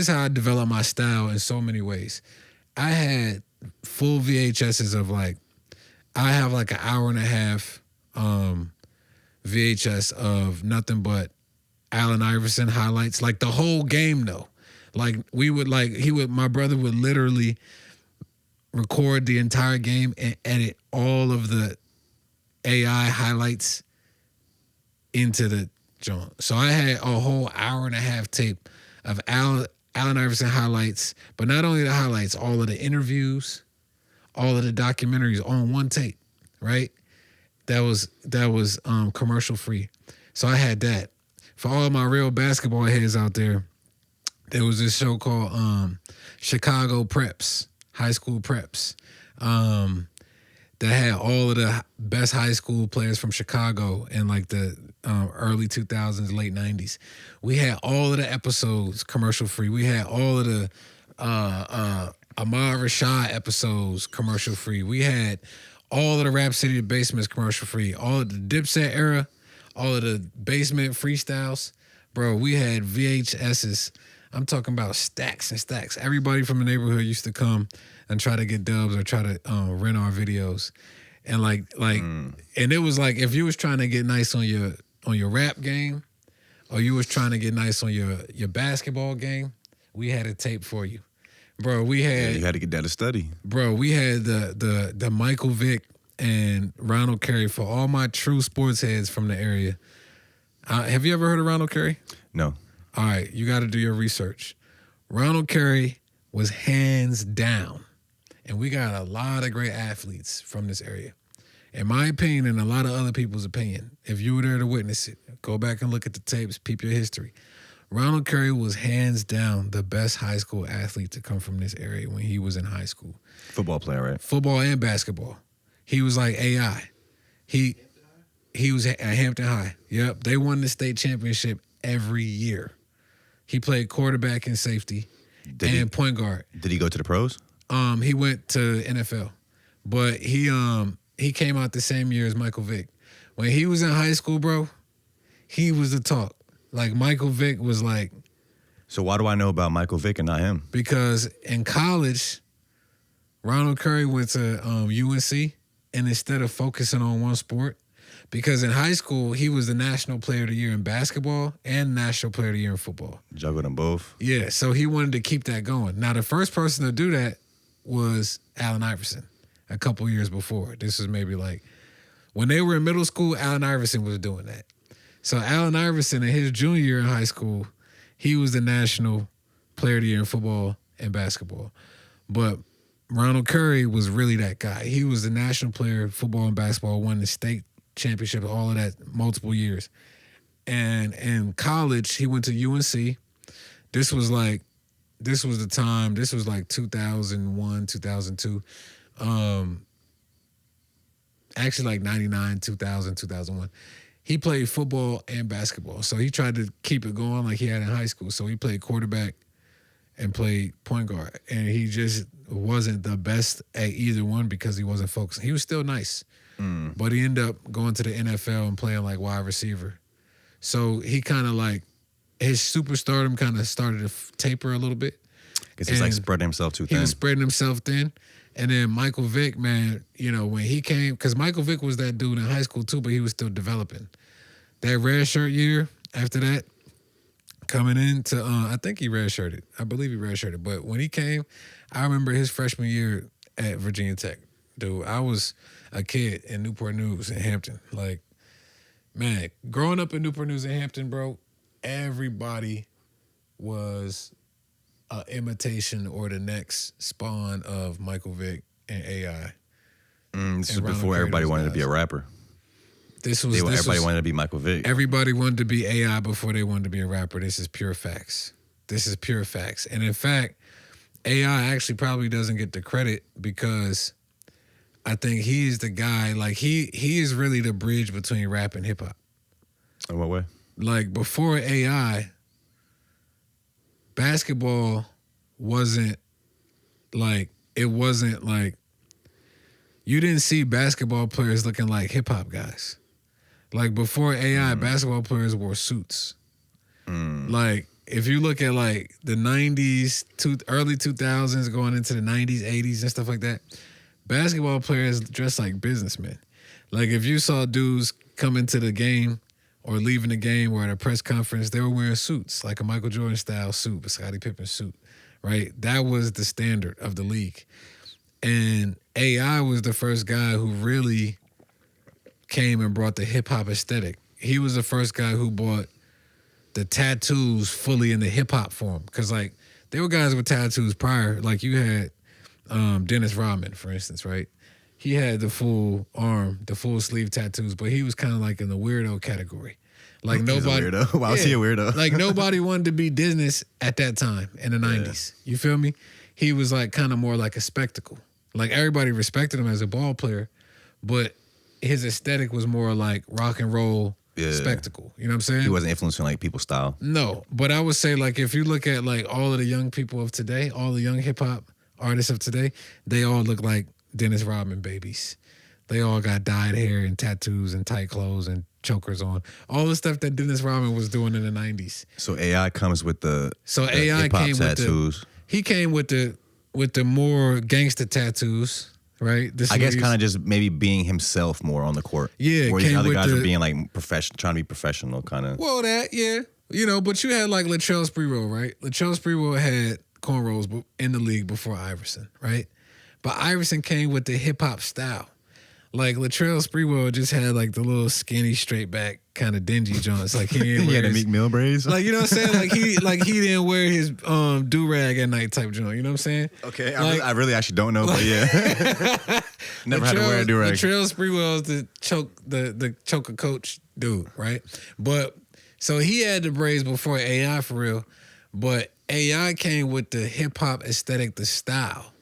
how I developed my style in so many ways. I had full VHSs of I have like an hour and a half VHS of nothing but Allen Iverson highlights, like the whole game though. Like my brother would literally record the entire game and edit all of the AI highlights into the joint. So I had a whole hour and a half tape of Allen Iverson highlights, but not only the highlights, all of the interviews, all of the documentaries on one tape, right? That was commercial free. So I had that. For all my real basketball heads out there, there was this show called Chicago Preps, High School Preps, that had all of the best high school players from Chicago in like the early 2000s, late 90s. We had all of the episodes commercial free. We had all of the Ahmad Rashad episodes commercial free. We had all of the Rap City Basements commercial free. All of the Dipset era, all of the basement freestyles. Bro, we had VHSs. I'm talking about stacks and stacks. Everybody from the neighborhood used to come and try to get dubs or try to rent our videos. And and it was like if you was trying to get nice on your rap game or you was trying to get nice on your basketball game, we had a tape for you. Bro, you had to get that to study. Bro, we had the Michael Vick and Ronald Carey for all my true sports heads from the area. Have you ever heard of Ronald Carey? No. All right, you got to do your research. Ronald Carey was hands down, and we got a lot of great athletes from this area. In my opinion, and a lot of other people's opinion, if you were there to witness it, go back and look at the tapes, peep your history. Ronald Carey was hands down the best high school athlete to come from this area when he was in high school. Football player, right? Football and basketball. He was like AI. He was at Hampton High. Yep, they won the state championship every year. He played quarterback and safety and point guard. Did he go to the pros? He went to NFL, but he came out the same year as Michael Vick. When he was in high school, bro, he was the talk. Like Michael Vick was like. So why do I know about Michael Vick and not him? Because in college, Ronald Curry went to UNC, and instead of focusing on one sport, because in high school, he was the National Player of the Year in basketball and National Player of the Year in football. Juggled them both. Yeah, so he wanted to keep that going. Now, the first person to do that was Allen Iverson a couple years before. This was maybe like when they were in middle school, Allen Iverson was doing that. So Allen Iverson, in his junior year in high school, he was the National Player of the Year in football and basketball. But Ronald Curry was really that guy. He was the National Player of football and basketball, won the state championship, all of that, multiple years. And in college, he went to UNC. This was like 2001, 2002. Actually like 99, 2000, 2001. He played football and basketball. So he tried to keep it going like he had in high school. So he played quarterback and played point guard. And he just wasn't the best at either one because he wasn't focused. He was still nice. But he ended up going to the NFL and playing like wide receiver. So he kind of like, his superstardom kind of started to taper a little bit. Because he's like spreading himself too thin. He was spreading himself thin. And then Michael Vick, man, you know, when he came, because Michael Vick was that dude in high school too, but he was still developing. That red shirt year after that, coming into, I think he redshirted. I believe he redshirted. But when he came, I remember his freshman year at Virginia Tech. Dude, I was a kid in Newport News in Hampton. Like, man, growing up in Newport News in Hampton, bro, everybody was an imitation or the next spawn of Michael Vick and AI. This was before everybody wanted to be a rapper. Everybody wanted to be Michael Vick. Everybody wanted to be AI before they wanted to be a rapper. This is pure facts. And in fact, AI actually probably doesn't get the credit because I think he's the guy, like he is really the bridge between rap and hip hop. In what way? Like before AI, basketball wasn't like you didn't see basketball players looking like hip hop guys. Like before AI, basketball players wore suits. Like if you look at like the 90s, early 2000s going into the 90s, 80s and stuff like that, basketball players dressed like businessmen. Like if you saw dudes come into the game or leaving the game or at a press conference, they were wearing suits, like a Michael Jordan style suit, a Scottie Pippen suit, right? That was the standard of the league. And AI was the first guy who really came and brought the hip hop aesthetic. He was the first guy who brought the tattoos fully in the hip hop form. Cause like there were guys with tattoos prior. Like you had Dennis Rodman, for instance, right? He had the full arm, the full sleeve tattoos, but he was kind of like in the weirdo category. Like nobody. Weirdo. Why was he a weirdo? Like nobody wanted to be Dennis at that time in the 90s. You feel me? He was like kind of more like a spectacle. Like everybody respected him as a ball player, but his aesthetic was more like rock and roll spectacle. You know what I'm saying? He wasn't influencing like people's style. No, but I would say like if you look at like all of the young people of today, all the young hip hop artists of today, they all look like Dennis Rodman babies. They all got dyed hair and tattoos and tight clothes and chokers on. All the stuff that Dennis Rodman was doing in the 90s. So AI comes with the AI hip-hop came tattoos. He came with the more gangster tattoos, right? I guess kind of just maybe being himself more on the court. Yeah, where the other guys are being like trying to be professional, kind of. Well, but you had like Latrell Sprewell, right? Latrell Sprewell had cornrows in the league before Iverson, right? But Iverson came with the hip hop style. Like Latrell Sprewell just had like the little skinny straight back kind of dingy joints. Like he didn't wear the Meek Mill braids. Like you know what I'm saying? Like he didn't wear his do rag at night type joint. You know what I'm saying? Okay, like, I really actually don't know, but yeah, never had to wear a do rag. Latrell Sprewell is the choker coach dude, right? But so he had the braids before AI for real, but AI came with the hip hop aesthetic, the style,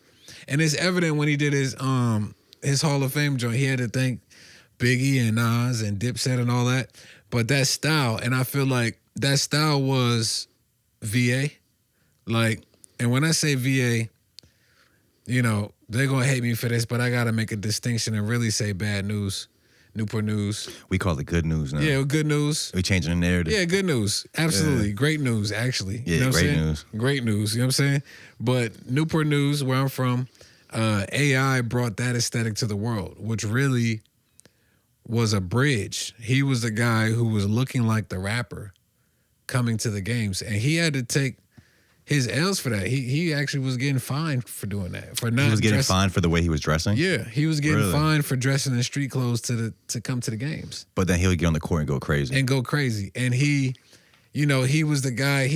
and it's evident when he did his Hall of Fame joint. He had to thank Biggie and Nas and Dipset and all that. But that style, and I feel like that style was VA. Like, and when I say VA, you know, they're going to hate me for this, but I got to make a distinction and really say bad news. Newport News. We call it good news now. Yeah, good news. We changing the narrative. Yeah, good news. Absolutely. Yeah. Great news, actually. Yeah, you know what great news. Great news. You know what I'm saying? But Newport News, where I'm from, AI brought that aesthetic to the world, which really was a bridge. He was the guy who was looking like the rapper coming to the games, and he had to take his L's for that. He actually was getting fined for doing that. He was getting fined for the way he was dressing? Yeah, he was getting fined for dressing in street clothes to come to the games. But then he would get on the court and go crazy. And he, you know, he was the guy,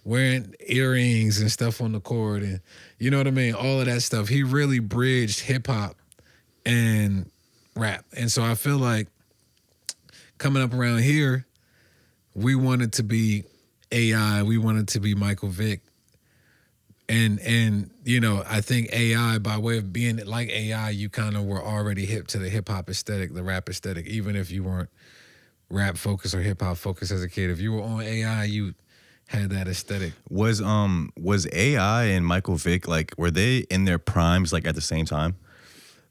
wearing earrings and stuff on the court and, you know what I mean? All of that stuff. He really bridged hip hop and rap. And so I feel like coming up around here, we wanted to be AI. We wanted to be Michael Vick. And you know, I think AI, by way of being like AI, you kind of were already hip to the hip hop aesthetic, the rap aesthetic, even if you weren't rap focused or hip hop focused as a kid. If you were on AI, you had that aesthetic. Was AI and Michael Vick, like, were they in their primes like at the same time?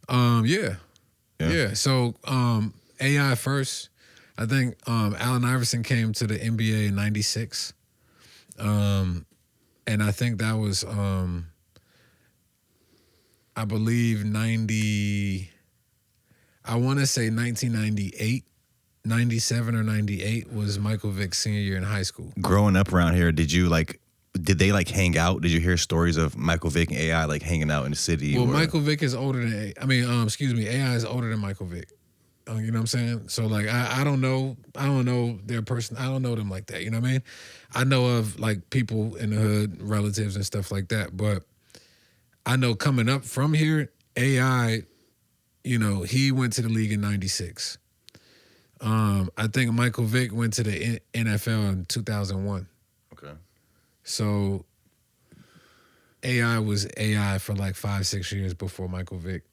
Yeah. So AI first. I think Allen Iverson came to the NBA in '96. And I think that was I believe 1998. 97 or 98 was Michael Vick's senior year in high school. Growing up around here, did they hang out? Did you hear stories of Michael Vick and AI like hanging out in the city? Well, Michael Vick is older than AI is older than Michael Vick. You know what I'm saying? So like I don't know their person. I don't know them like that. You know what I mean? I know of like people in the hood, relatives and stuff like that. But I know coming up from here, AI, you know, he went to the league in '96. I think Michael Vick went to the NFL in 2001. Okay. So AI was AI for like 5-6 years before Michael Vick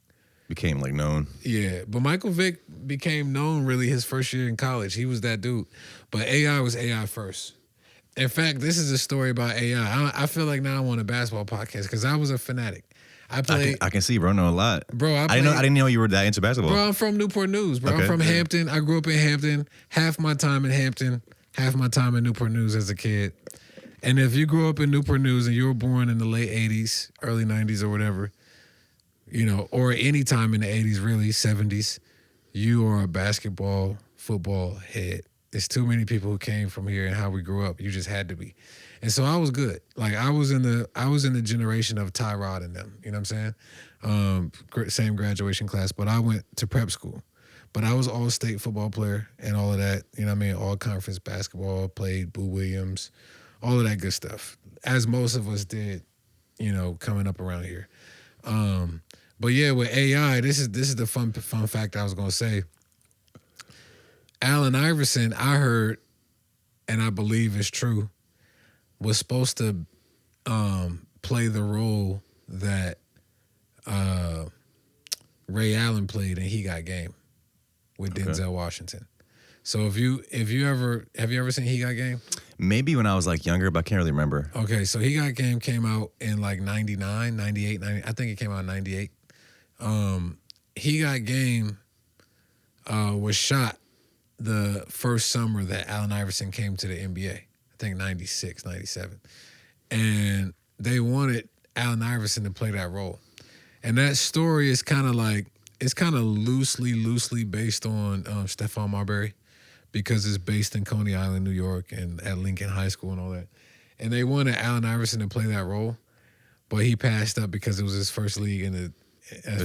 became like known. Yeah, but Michael Vick became known really his first year in college. He was that dude. But AI was AI first. In fact, this is a story about AI. I feel like now I want a basketball podcast because I was a fanatic. I can see, bro. Know a lot, bro. I didn't know you were that into basketball, bro. I'm from Newport News, bro. Okay, I'm from Hampton. I grew up in Hampton. Half my time in Hampton, half my time in Newport News as a kid. And if you grew up in Newport News and you were born in the late '80s, early '90s, or whatever, you know, or any time in the '80s, really '70s, you are a basketball, football head. There's too many people who came from here and how we grew up. You just had to be. And so I was good. Like I was in the generation of Tyrod and them. You know what I'm saying? Same graduation class, but I went to prep school. But I was all-state football player and all of that. You know what I mean? All conference basketball, played Boo Williams, all of that good stuff. As most of us did, you know, coming up around here. But yeah, with AI, this is the fun fact I was gonna say. Allen Iverson, I heard, and I believe it's true, was supposed to play the role that Ray Allen played in He Got Game with Denzel Washington. So have you ever seen He Got Game? Maybe when I was like younger, but I can't really remember. Okay, so He Got Game came out in like 99, 98, 90, I think it came out in 98. He Got Game was shot the first summer that Allen Iverson came to the NBA. I think 96, 97. And they wanted Allen Iverson to play that role. And that story is kind of like, it's kind of loosely based on Stephon Marbury because it's based in Coney Island, New York, and at Lincoln High School and all that. And they wanted Allen Iverson to play that role, but he passed up because it was his first league in the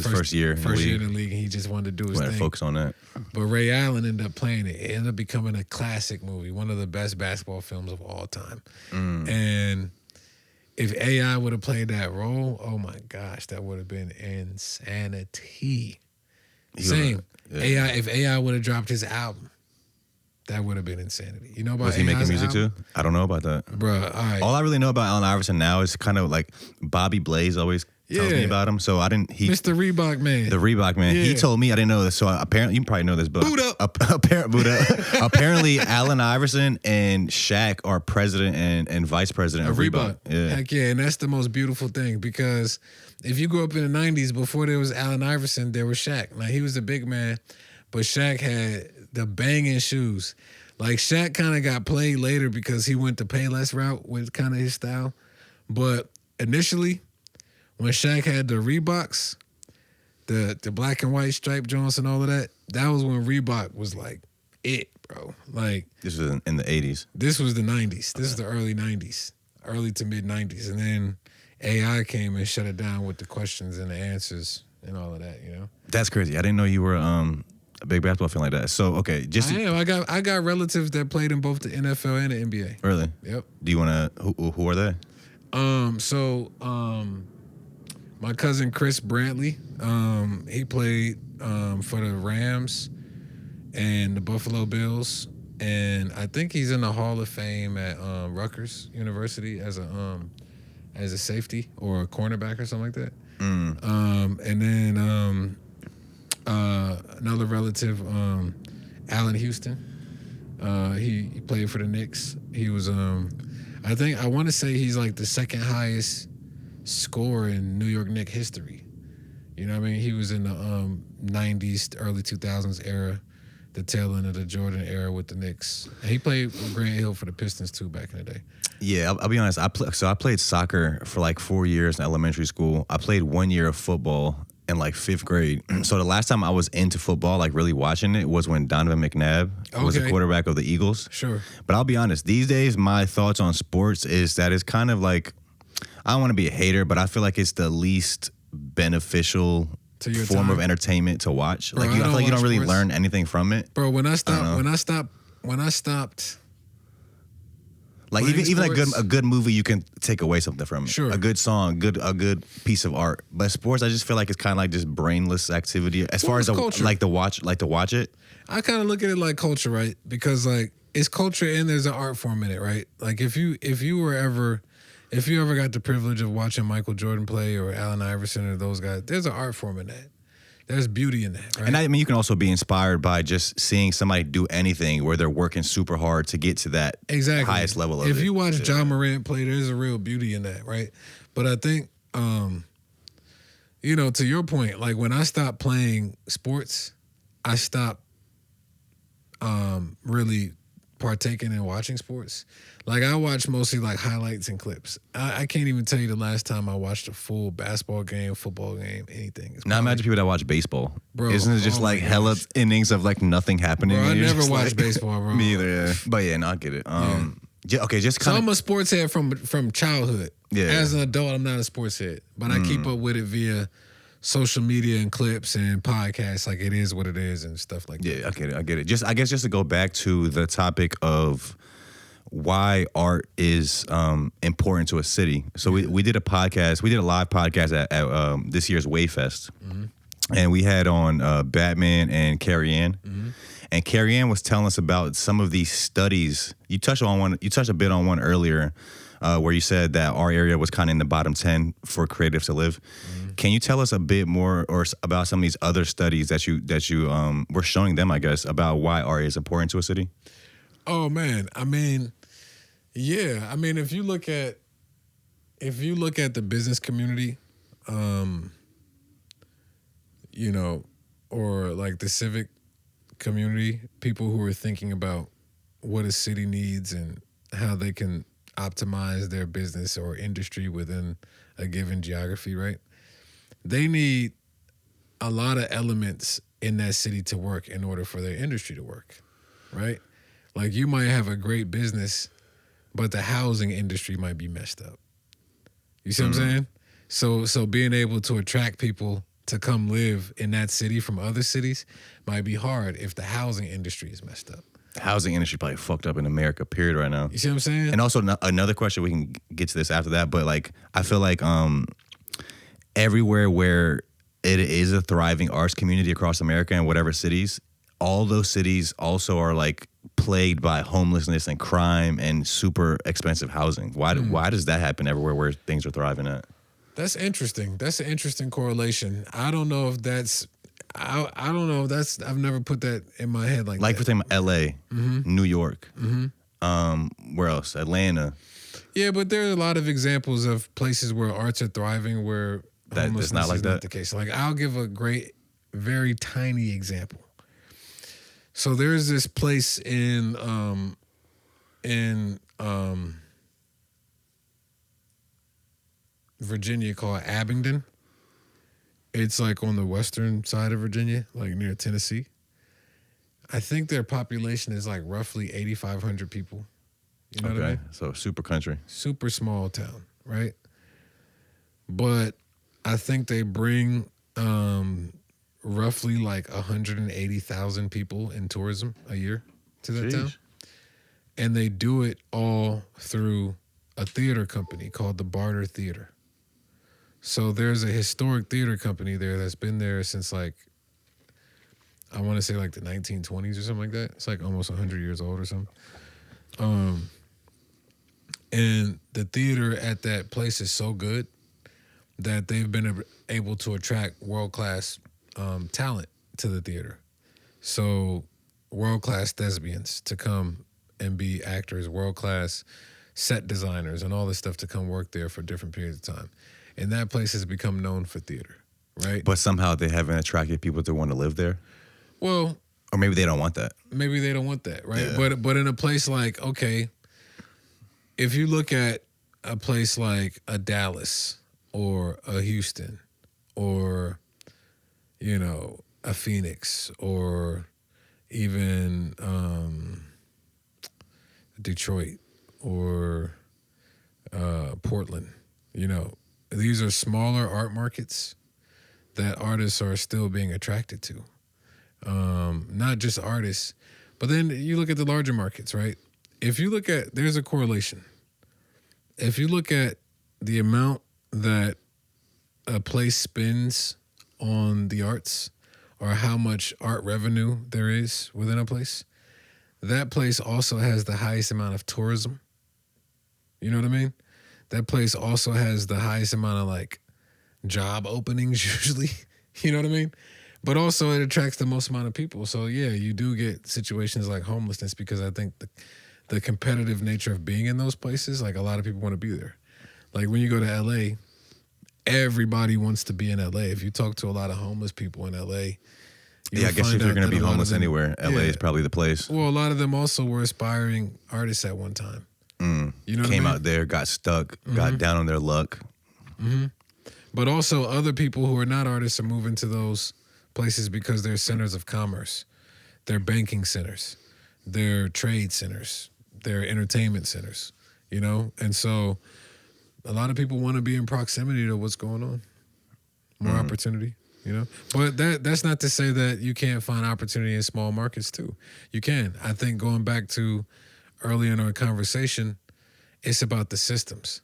first year in the league, and he just wanted to do his thing. Focus on that. But Ray Allen ended up playing it. It ended up becoming a classic movie, one of the best basketball films of all time. And if AI would have played that role, oh my gosh, that would have been insanity. Same. Yeah. If AI would have dropped his album, that would have been insanity. You know about Was he making music too? I don't know about that. Bruh, all right. All I really know about Allen Iverson now is kind of like Bobby Blaze always tells me about him. So I didn't. Mr. Reebok Man. The Reebok Man. Yeah. He told me, I didn't know this. So apparently, you probably know this, but Boot up. Apparently, Allen Iverson and Shaq are president and vice president of Reebok. Yeah. Heck yeah, and that's the most beautiful thing because if you grew up in the '90s, before there was Allen Iverson, there was Shaq. Now he was a big man, but Shaq had the banging shoes. Like Shaq kind of got played later because he went the Payless route with kind of his style, but initially, when Shaq had the Reeboks, the black and white striped joints and all of that, that was when Reebok was like it, bro. Like this was in the 80s. This was the 90s. This is the early 90s, early to mid 90s, and then AI came and shut it down with the questions and the answers and all of that. You know, that's crazy. I didn't know you were a big basketball fan like that. So okay, I got relatives that played in both the NFL and the NBA. Really? Yep. Do you want to? Who are they? My cousin Chris Brantley, he played for the Rams and the Buffalo Bills, and I think he's in the Hall of Fame at Rutgers University as a safety or a cornerback or something like that. And then another relative, Allen Houston, he played for the Knicks. He was I want to say he's like the second highest scorer in New York Knicks history. You know what I mean? He was in the 90s, early 2000s era, the tail end of the Jordan era with the Knicks. And he played with Grant Hill for the Pistons too back in the day. Yeah, I'll be honest. I played soccer for like 4 years in elementary school. I played 1 year of football in like 5th grade. So the last time I was into football, like really watching it, was when Donovan McNabb was the quarterback of the Eagles. Sure. But I'll be honest, these days my thoughts on sports is that it's kind of like, I don't want to be a hater, but I feel like it's the least beneficial form of entertainment to watch. Bro, like I feel like you don't really learn anything from it. Bro, when I stopped Like even a good movie, you can take away something from it. Sure. A good song, a good piece of art. But sports, I just feel like it's kind of like just brainless activity. As far as to watch it. I kind of look at it like culture, right? Because like it's culture and there's an art form in it, right? Like if you ever got the privilege of watching Michael Jordan play or Allen Iverson or those guys, there's an art form in that. There's beauty in that, right? And I mean, you can also be inspired by just seeing somebody do anything where they're working super hard to get to that highest level of it. If you watch John Morant play, there's a real beauty in that, right? But I think, to your point, like when I stopped playing sports, I stopped really partaking in watching sports. Like I watch mostly like highlights and clips. I can't even tell you the last time I watched a full basketball game, football game, anything. Now imagine people that watch baseball. Bro, isn't it just like hella innings of like nothing happening? Bro, I never watched baseball, bro. Me either, yeah. But yeah, no, I get it. Okay, just kind of. So I'm a sports head from childhood. Yeah. As an adult, I'm not a sports head, but I keep up with it via social media and clips and podcasts. Like it is what it is and stuff like that. Yeah, I get it. I guess just to go back to the topic of why art is important to a city. So we did a podcast. We did a live podcast at this year's Wayfest. And we had on Batman and Carrie Ann. And Carrie Ann was telling us about some of these studies. You touched a bit on one earlier where you said that our area was kind of in the bottom 10 for creatives to live. Can you tell us a bit more about some of these other studies that you were showing them, I guess, about why art is important to a city? Oh man, I mean, yeah. I mean, if you look at the business community, or like the civic community, people who are thinking about what a city needs and how they can optimize their business or industry within a given geography, right? They need a lot of elements in that city to work in order for their industry to work, right? Like you might have a great business, but the housing industry might be messed up. You see what I'm saying? So being able to attract people to come live in that city from other cities might be hard if the housing industry is messed up. The housing industry probably fucked up in America, period, right now. You see what I'm saying? And also another question, we can get to this after that, but like I feel like everywhere where it is a thriving arts community across America and whatever cities, all those cities also are like plagued by homelessness and crime and super expensive housing. Why does that happen everywhere where things are thriving at? That's interesting. That's an interesting correlation. I don't know if that's I've never put that in my head like that. Like for example, LA, New York, where else? Atlanta. Yeah, but there are a lot of examples of places where arts are thriving where homelessness not like is not the case. Like I'll give a great, very tiny example. So there's this place in Virginia called Abingdon. It's like on the western side of Virginia, like near Tennessee. I think their population is like roughly 8,500 people. You know what I mean? So super country. Super small town, right? But I think they bring roughly like 180,000 people in tourism a year to that town. And they do it all through a theater company called the Barter Theater. So there's a historic theater company there that's been there since like, I want to say like the 1920s or something like that. It's like almost 100 years old or something. And the theater at that place is so good that they've been able to attract world-class talent to the theater. So world-class thespians to come and be actors, world-class set designers and all this stuff to come work there for different periods of time. And that place has become known for theater, right? But somehow they haven't attracted people to want to live there? Well... Or maybe they don't want that. Maybe they don't want that, right? Yeah. But in a place like, okay, if you look at a place like a Dallas or a Houston or, you know, a Phoenix or even Detroit or Portland, you know, these are smaller art markets that artists are still being attracted to. Not just artists, but then you look at the larger markets, right? if you look at, there's a correlation. If you look at the amount that a place spends on the arts, or how much art revenue there is within a place, that place also has the highest amount of tourism. You know what I mean? That place also has the highest amount of like job openings usually. You know what I mean? But also it attracts the most amount of people. So yeah, you do get situations like homelessness, because I think the competitive nature of being in those places, like a lot of people want to be there. Like when you go to LA, everybody wants to be in LA. If you talk to a lot of homeless people in LA, I guess if you're going to be homeless anywhere, LA is probably the place. Well, a lot of them also were aspiring artists at one time. You know what Came I mean? out there, got stuck, got down on their luck. But also other people who are not artists are moving to those places because they're centers of commerce. They're banking centers. They're trade centers. They're entertainment centers, you know? And so a lot of people want to be in proximity to what's going on. More opportunity, you know? But that's not to say that you can't find opportunity in small markets too. You can. I think going back to early in our conversation, it's about the systems,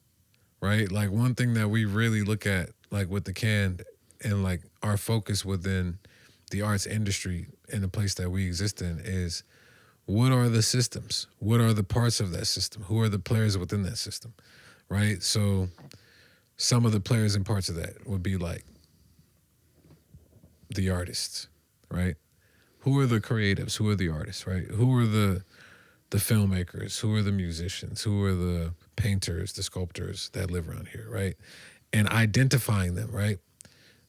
right? Like one thing that we really look at, like with the Can and like our focus within the arts industry and the place that we exist in is, what are the systems? What are the parts of that system? Who are the players within that system, right? So some of the players and parts of that would be like the artists, right? Who are the creatives? Who are the artists, right? Who are the filmmakers? Who are the musicians? Who are the painters, the sculptors that live around here, right? And identifying them, right?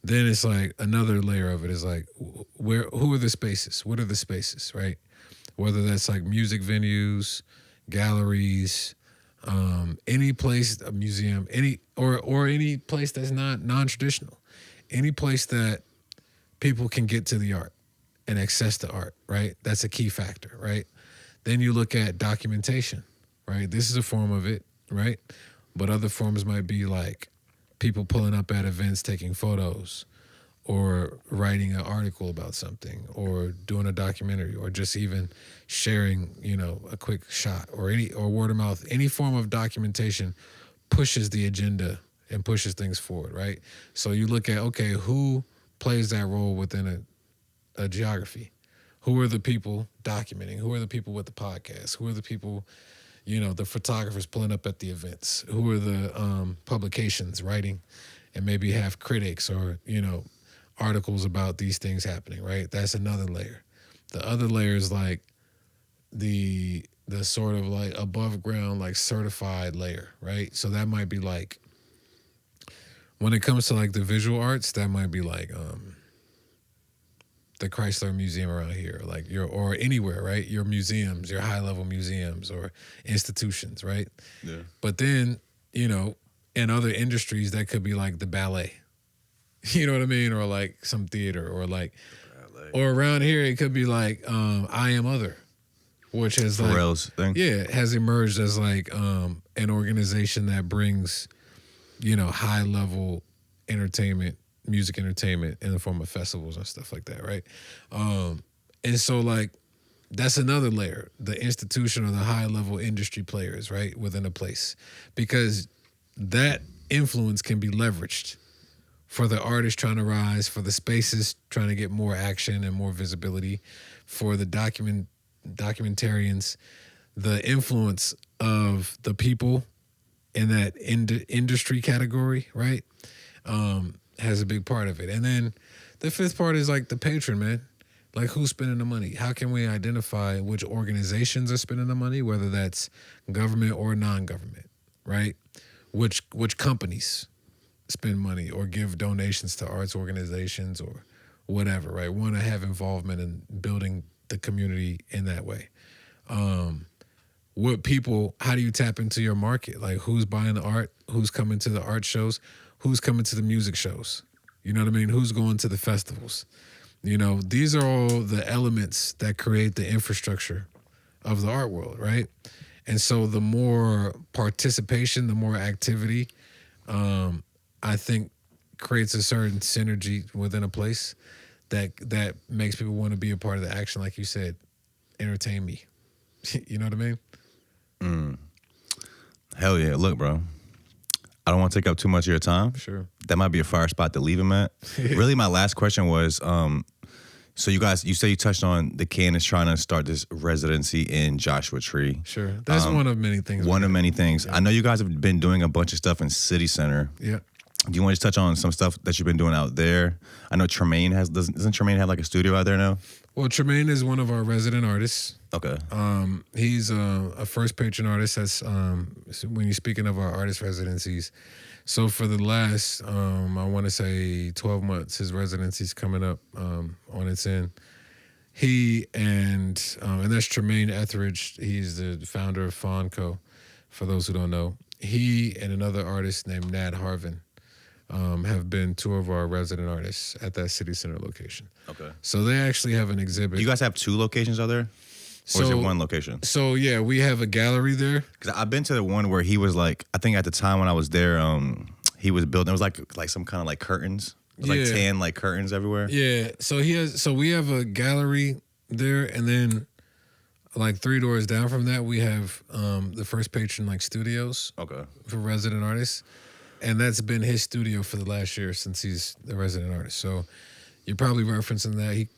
Then it's like another layer of it is like, who are the spaces? What are the spaces, right? Whether that's like music venues, galleries, any place, a museum, or any place that's not non-traditional, any place that people can get to the art and access to art, right? That's a key factor, right? Then you look at documentation, right? This is a form of it, right? But other forms might be like people pulling up at events, taking photos, or writing an article about something, or doing a documentary, or just even sharing, you know, a quick shot, or word of mouth. Any form of documentation pushes the agenda and pushes things forward, right? So you look at, okay, who plays that role within a geography? Who are the people documenting? Who are the people with the podcast? Who are the people, you know, the photographers pulling up at the events? Who are the publications writing and maybe have critics or, you know, articles about these things happening, right? That's another layer. The other layer is like the sort of like above ground, like certified layer, right? So that might be like, when it comes to like the visual arts, that might be like the Chrysler Museum around here, like or anywhere, right? Your museums, your high level museums or institutions, right? Yeah. But then, you know, in other industries, that could be like the ballet, you know what I mean? Or like some theater, or like, or around here, it could be like I Am Other, which is like, Pharrell's thing. Yeah, has emerged as like an organization that brings, you know, high level entertainment, music entertainment in the form of festivals and stuff like that, right? And so like that's another layer, the institution or the high level industry players, right, within a place, because that influence can be leveraged for the artists trying to rise, for the spaces trying to get more action and more visibility, for the documentarians, the influence of the people in that industry category, right, has a big part of it. And then the fifth part is like the patron, man. Like, who's spending the money? How can we identify which organizations are spending the money, whether that's government or non-government, right? Which companies spend money or give donations to arts organizations or whatever, right? Want to have involvement in building the community in that way. What people, how do you tap into your market? Like, who's buying the art? Who's coming to the art shows? Who's coming to the music shows? You know what I mean? Who's going to the festivals? You know, these are all the elements that create the infrastructure of the art world, right? And so the more participation, the more activity, I think creates a certain synergy within a place that makes people want to be a part of the action. Like you said, entertain me. You know what I mean? Hell yeah. Look, bro, I don't want to take up too much of your time. Sure. That might be a fire spot to leave him at. Really, my last question was, so you say you touched on the can is trying to start this residency in Joshua Tree. Sure. That's one of many things. One of many things. Yeah. I know you guys have been doing a bunch of stuff in City Center. Yeah. Do you want to just touch on some stuff that you've been doing out there? I know Tremaine doesn't Tremaine have like a studio out there now? Well, Tremaine is one of our resident artists. Okay. He's a first patron artist. That's when you're speaking of our artist residencies. So for the last, I want to say 12 months, his residency's coming up on its end. He and that's Tremaine Etheridge. He's the founder of Fonco, for those who don't know. He and another artist named Nad Harvin have been two of our resident artists at that City Center location. Okay. So they actually have an exhibit. Do you guys have two locations out there? Or is it one location? So, yeah, we have a gallery there. Because I've been to the one where he was like, I think at the time when I was there, he was building, it was like some kind of like curtains. It was like tan like curtains everywhere. Yeah. So we have a gallery there, and then like 3 doors down from that, we have the first patron like studios. Okay. For resident artists. And that's been his studio for the last year since he's the resident artist. So you're probably referencing that. He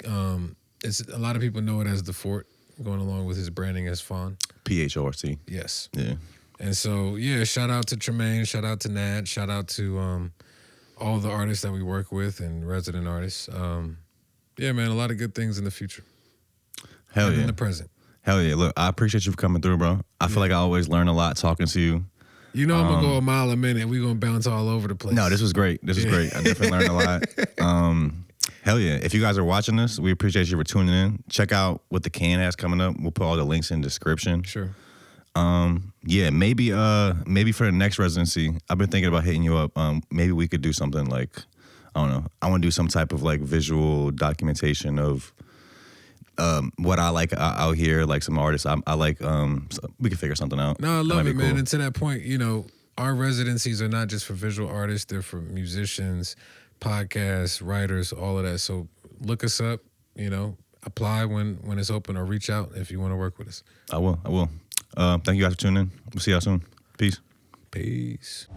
it's a lot of people know it as the Fort, going along with his branding as Fawn. PHORT. Yes. Yeah. And so, yeah, shout out to Tremaine, shout out to Nad, shout out to all the artists that we work with and resident artists. Yeah, man, a lot of good things in the future. Hell yeah. In the present. Hell yeah. Look, I appreciate you for coming through, bro. I feel like I always learn a lot talking to you. You know I'm going to go a mile a minute. We're going to bounce all over the place. No, this was great. This was great. I definitely learned a lot. Hell yeah. If you guys are watching this, we appreciate you for tuning in. Check out what the can has coming up. We'll put all the links in the description. Sure. Yeah, maybe for the next residency, I've been thinking about hitting you up. Maybe we could do something like, I don't know. I want to do some type of like visual documentation of what I like out here, like some artists I like. So we can figure something out. No, I love it, man. Cool. And to that point, you know, our residencies are not just for visual artists; they're for musicians, podcasts, writers, all of that. So look us up. You know, apply when it's open, or reach out if you want to work with us. I will. Thank you guys for tuning in. We'll see y'all soon. Peace. Peace.